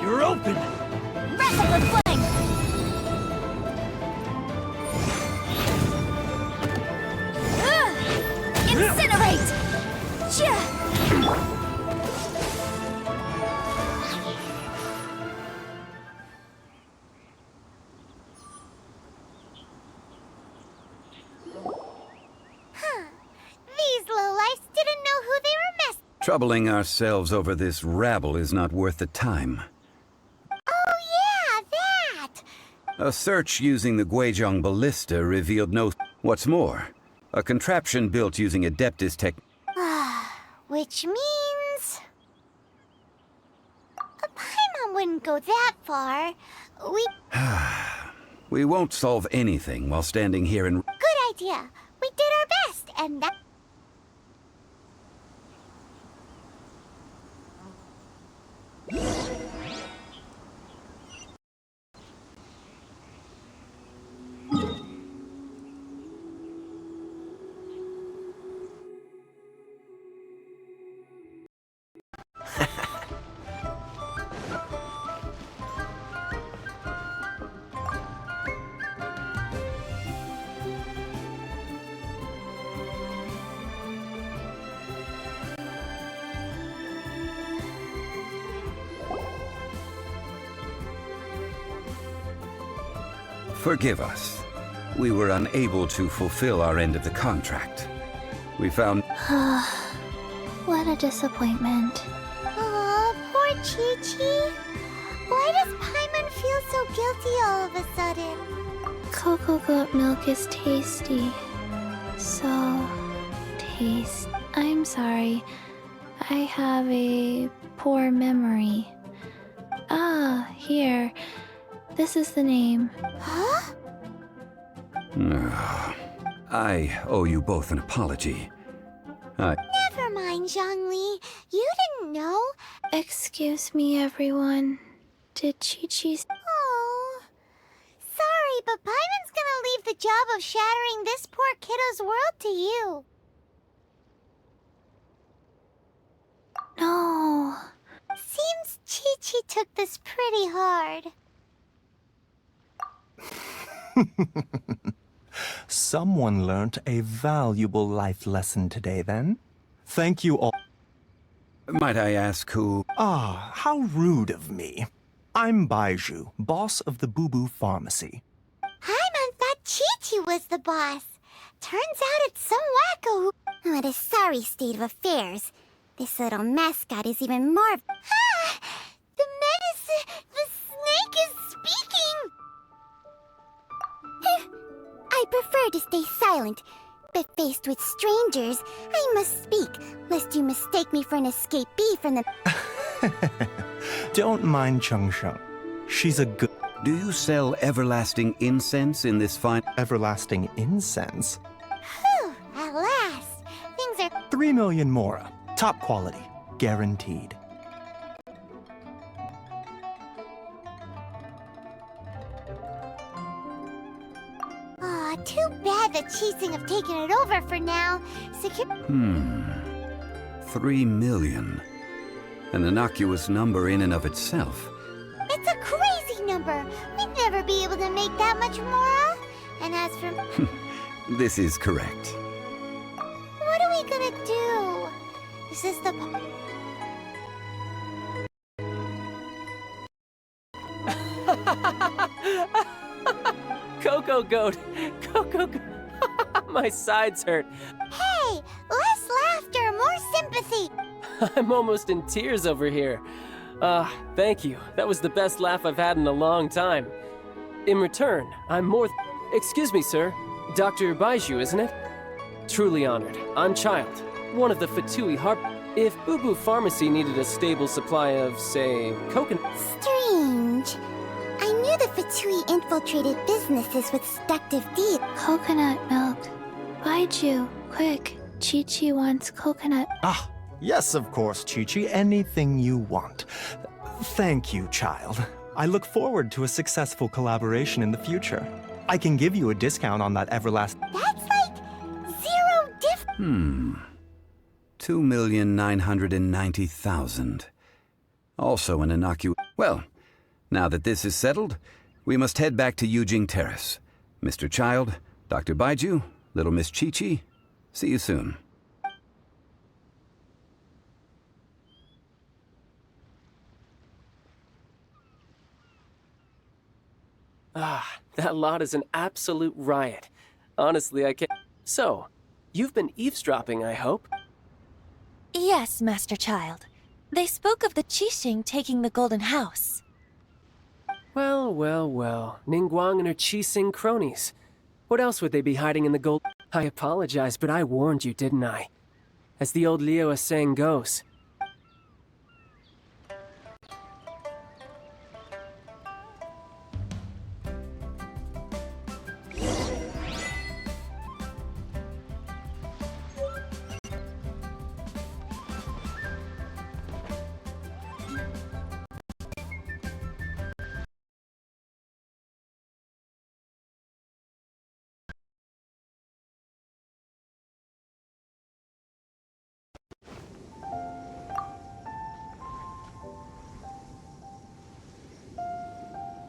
You're open! Wrestle with flame! Troubling ourselves over this rabble is not worth the time. Oh yeah, that! A search using the Guizhong ballista revealed no... What's more, a contraption built using Adeptus tech... Which means... Paimon wouldn't go that far. We won't solve anything while standing here and... Good idea. We did our best, and that... Forgive us. We were unable to fulfill our end of the contract. We found... What a disappointment. Aw, poor Chi-Chi. Why does Paimon feel so guilty all of a sudden? Cocoa goat milk is tasty. So... taste. I'm sorry. I have a poor memory. Ah, here. This is the name. Huh? I owe you both an apology. Never mind, Zhongli. You didn't know. Excuse me, everyone. Did Chi-Chi... Oh. Sorry, but Paimon's gonna leave the job of shattering this poor kiddo's world to you. No. Seems Chi-Chi took this pretty hard. Someone learnt a valuable life lesson today, then. Thank you all. Might I ask who... Ah, how rude of me. I'm Baiju, boss of the Boo Boo Pharmacy. Paimon thought Chi-Chi was the boss. Turns out it's some wacko who... What a sorry state of affairs. This little mascot is even more... Ah! The medicine... The snake is speaking! I prefer to stay silent, but faced with strangers, I must speak, lest you mistake me for an escapee from the... Don't mind Chung Sheng. She's a good... Do you sell everlasting incense in this fine... Everlasting incense? Whew, at last. Things are... 3 million mora. Top quality. Guaranteed. Aw, too bad the Qixing have taken it over for now. 3 million. An innocuous number in and of itself. It's a crazy number. We'd never be able to make that much mora. And as for... This is correct. What are we gonna do? Is this the... Cocoa goat! Cocoa goat! My sides hurt. Hey! Less laughter, more sympathy! I'm almost in tears over here. Thank you. That was the best laugh I've had in a long time. In return, I'm more... Excuse me, sir. Dr. Baiju, isn't it? Truly honored. I'm Child, one of the Fatui Harp... If Boo Boo Pharmacy needed a stable supply of, say, coconut... Strange. I knew the Fatui infiltrated businesses with seductive deeds. Coconut milk. Baiju, quick. Chi-Chi wants coconut. Ah, yes, of course, Chi-Chi. Anything you want. Thank you, child. I look forward to a successful collaboration in the future. I can give you a discount on that everlasting... That's like... 0 diff... 2,990,000. Also an innocuous... Well, now that this is settled, we must head back to Yujing Terrace. Mr. Child, Dr. Baiju, Little Miss Chi-Chi, see you soon. That lot is an absolute riot. Honestly, I can't... So, you've been eavesdropping, I hope? Yes, Master Child. They spoke of the Qixing taking the Golden House. Well, well, well. Ningguang and her Qixing cronies. What else would they be hiding in the gold? I apologize, but I warned you, didn't I? As the old Liyue saying goes.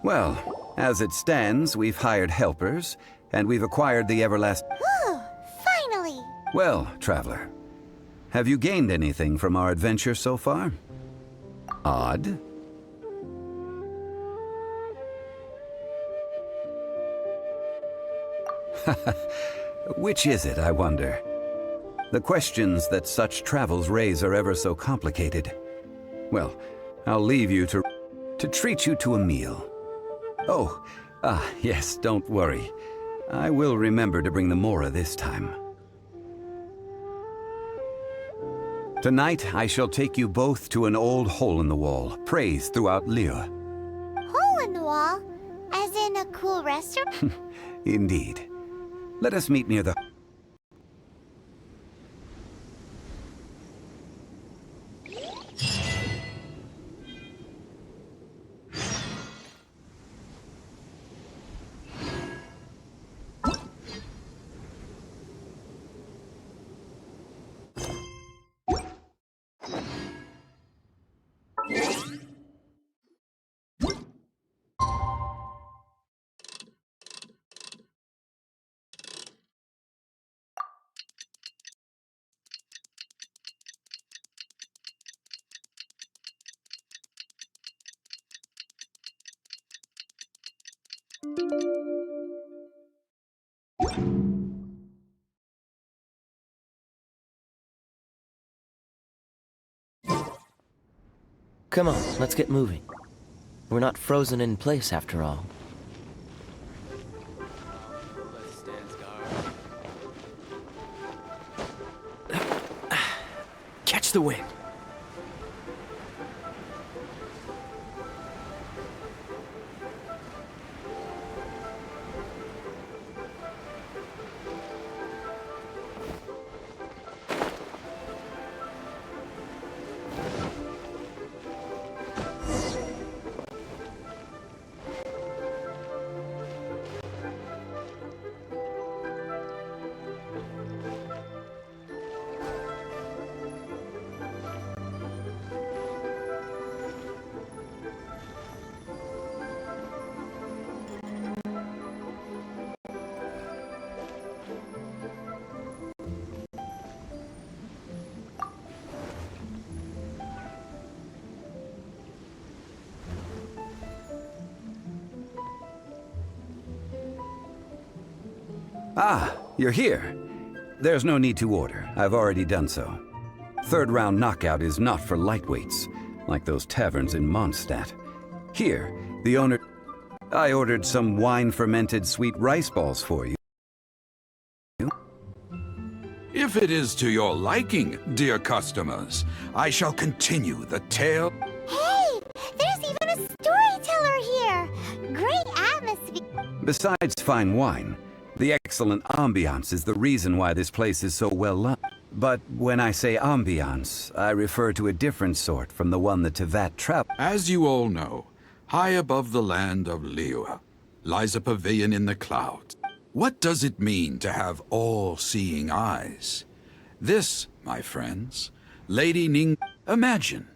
Well, as it stands, we've hired helpers, and we've acquired the everlasting... Ooh, finally! Well, traveler, have you gained anything from our adventure so far? Odd. Which is it, I wonder? The questions that such travels raise are ever so complicated. Well, I'll leave you to treat you to a meal. Oh, yes, don't worry. I will remember to bring the Mora this time. Tonight, I shall take you both to an old hole-in-the-wall, praised throughout Liyue. Hole in the wall? As in a cool restaurant? Indeed. Let us meet near the... Come on, let's get moving. We're not frozen in place after all. Catch the wind. Ah, you're here. There's no need to order. I've already done so. Third round knockout is not for lightweights, like those taverns in Mondstadt. Here, the owner... I ordered some wine-fermented sweet rice balls for you. If it is to your liking, dear customers, I shall continue the tale. Hey, there's even a storyteller here! Great atmosphere! Besides fine wine, the excellent ambiance is the reason why this place is so well loved. But when I say ambiance, I refer to a different sort from the one the Tevat travel. As you all know, high above the land of Liyue lies a pavilion in the clouds. What does it mean to have all-seeing eyes? This, my friends, Lady Ning... Imagine,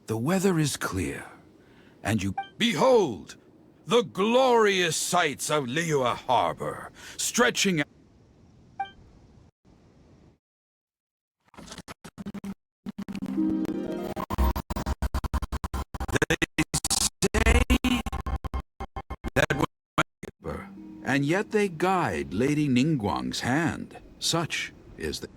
the weather is clear, and you... Behold! The glorious sights of Liyue Harbor, stretching... And yet they guide Lady Ningguang's hand. Such is the...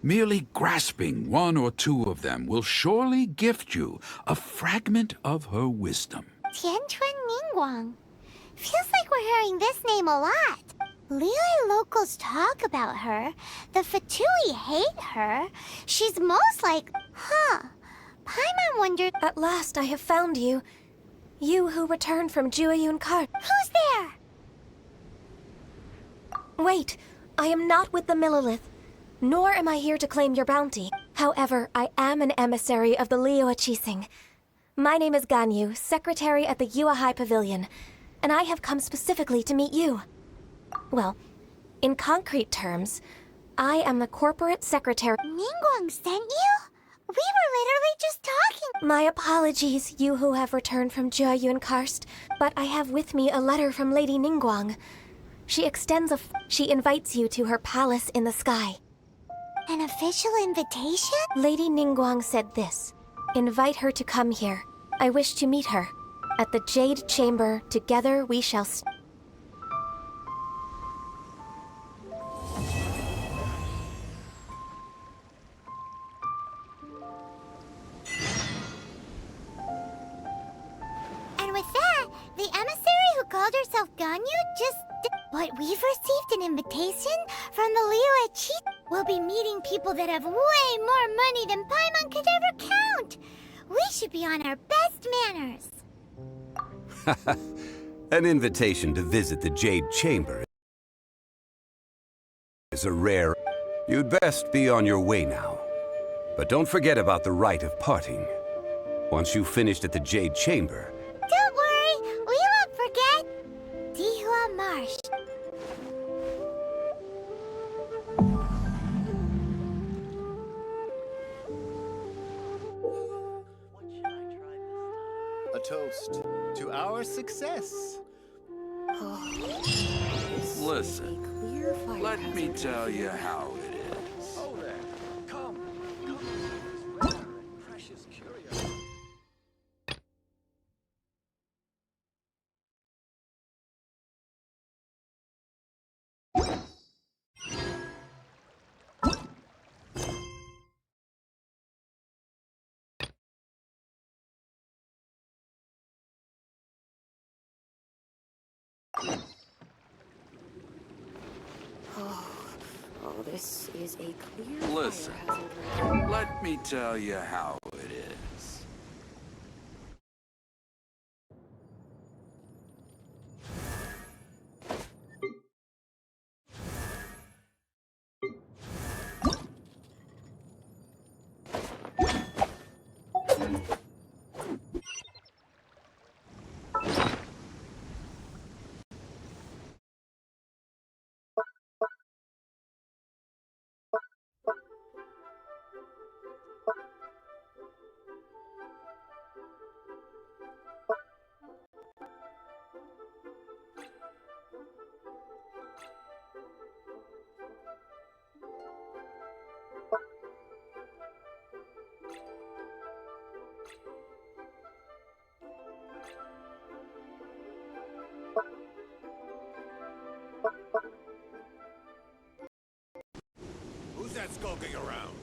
Merely grasping one or two of them will surely gift you a fragment of her wisdom. Tianchuan Ningguang. Feels like we're hearing this name a lot. Liyue locals talk about her. The Fatui hate her. She's most like... Huh. Paimon wondered... At last I have found you. You who returned from Jueyun Kar. Who's there? Wait, I am not with the Millelith, nor am I here to claim your bounty. However, I am an emissary of the Liyue Qixing. My name is Ganyu, secretary at the Yuehai Pavilion, and I have come specifically to meet you. Well, in concrete terms, I am the corporate secretary. Ningguang sent you? We were literally just talking. My apologies, you who have returned from Jueyun Karst, but I have with me a letter from Lady Ningguang. She invites you to her palace in the sky. An official invitation? Lady Ningguang said this. Invite her to come here. I wish to meet her. At the Jade Chamber, together we shall... And with that, the emissary who called herself Ganyu just... But we've received an invitation from the Liyue Qixing. We'll be meeting people that have way more money than Paimon could ever count. We should be on our best manners. An invitation to visit the Jade Chamber is a rare... You'd best be on your way now. But don't forget about the rite of parting. Once you've finished at the Jade Chamber... Don't worry, we won't forget. Dihua Marsh. A toast to our success. Listen, let me tell you how it is. Oh there, come. Precious curious. Oh, this is a clear... Listen, let me tell you how it is. Who's that skulking around?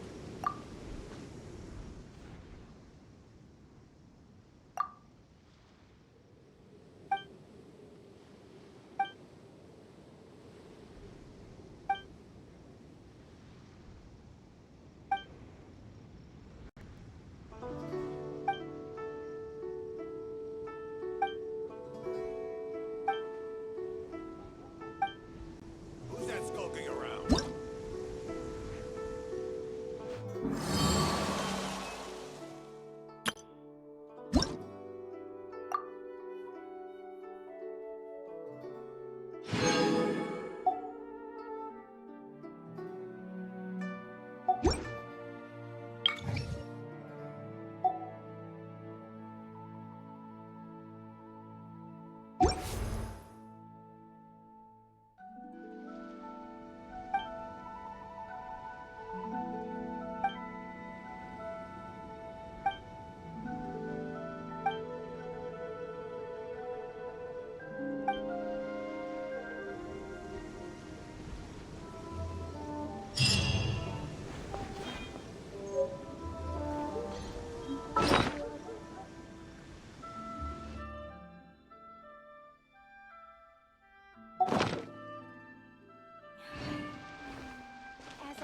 Who's that skulking around?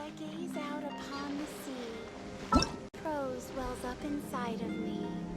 I gaze out upon the sea, prose wells up inside of me.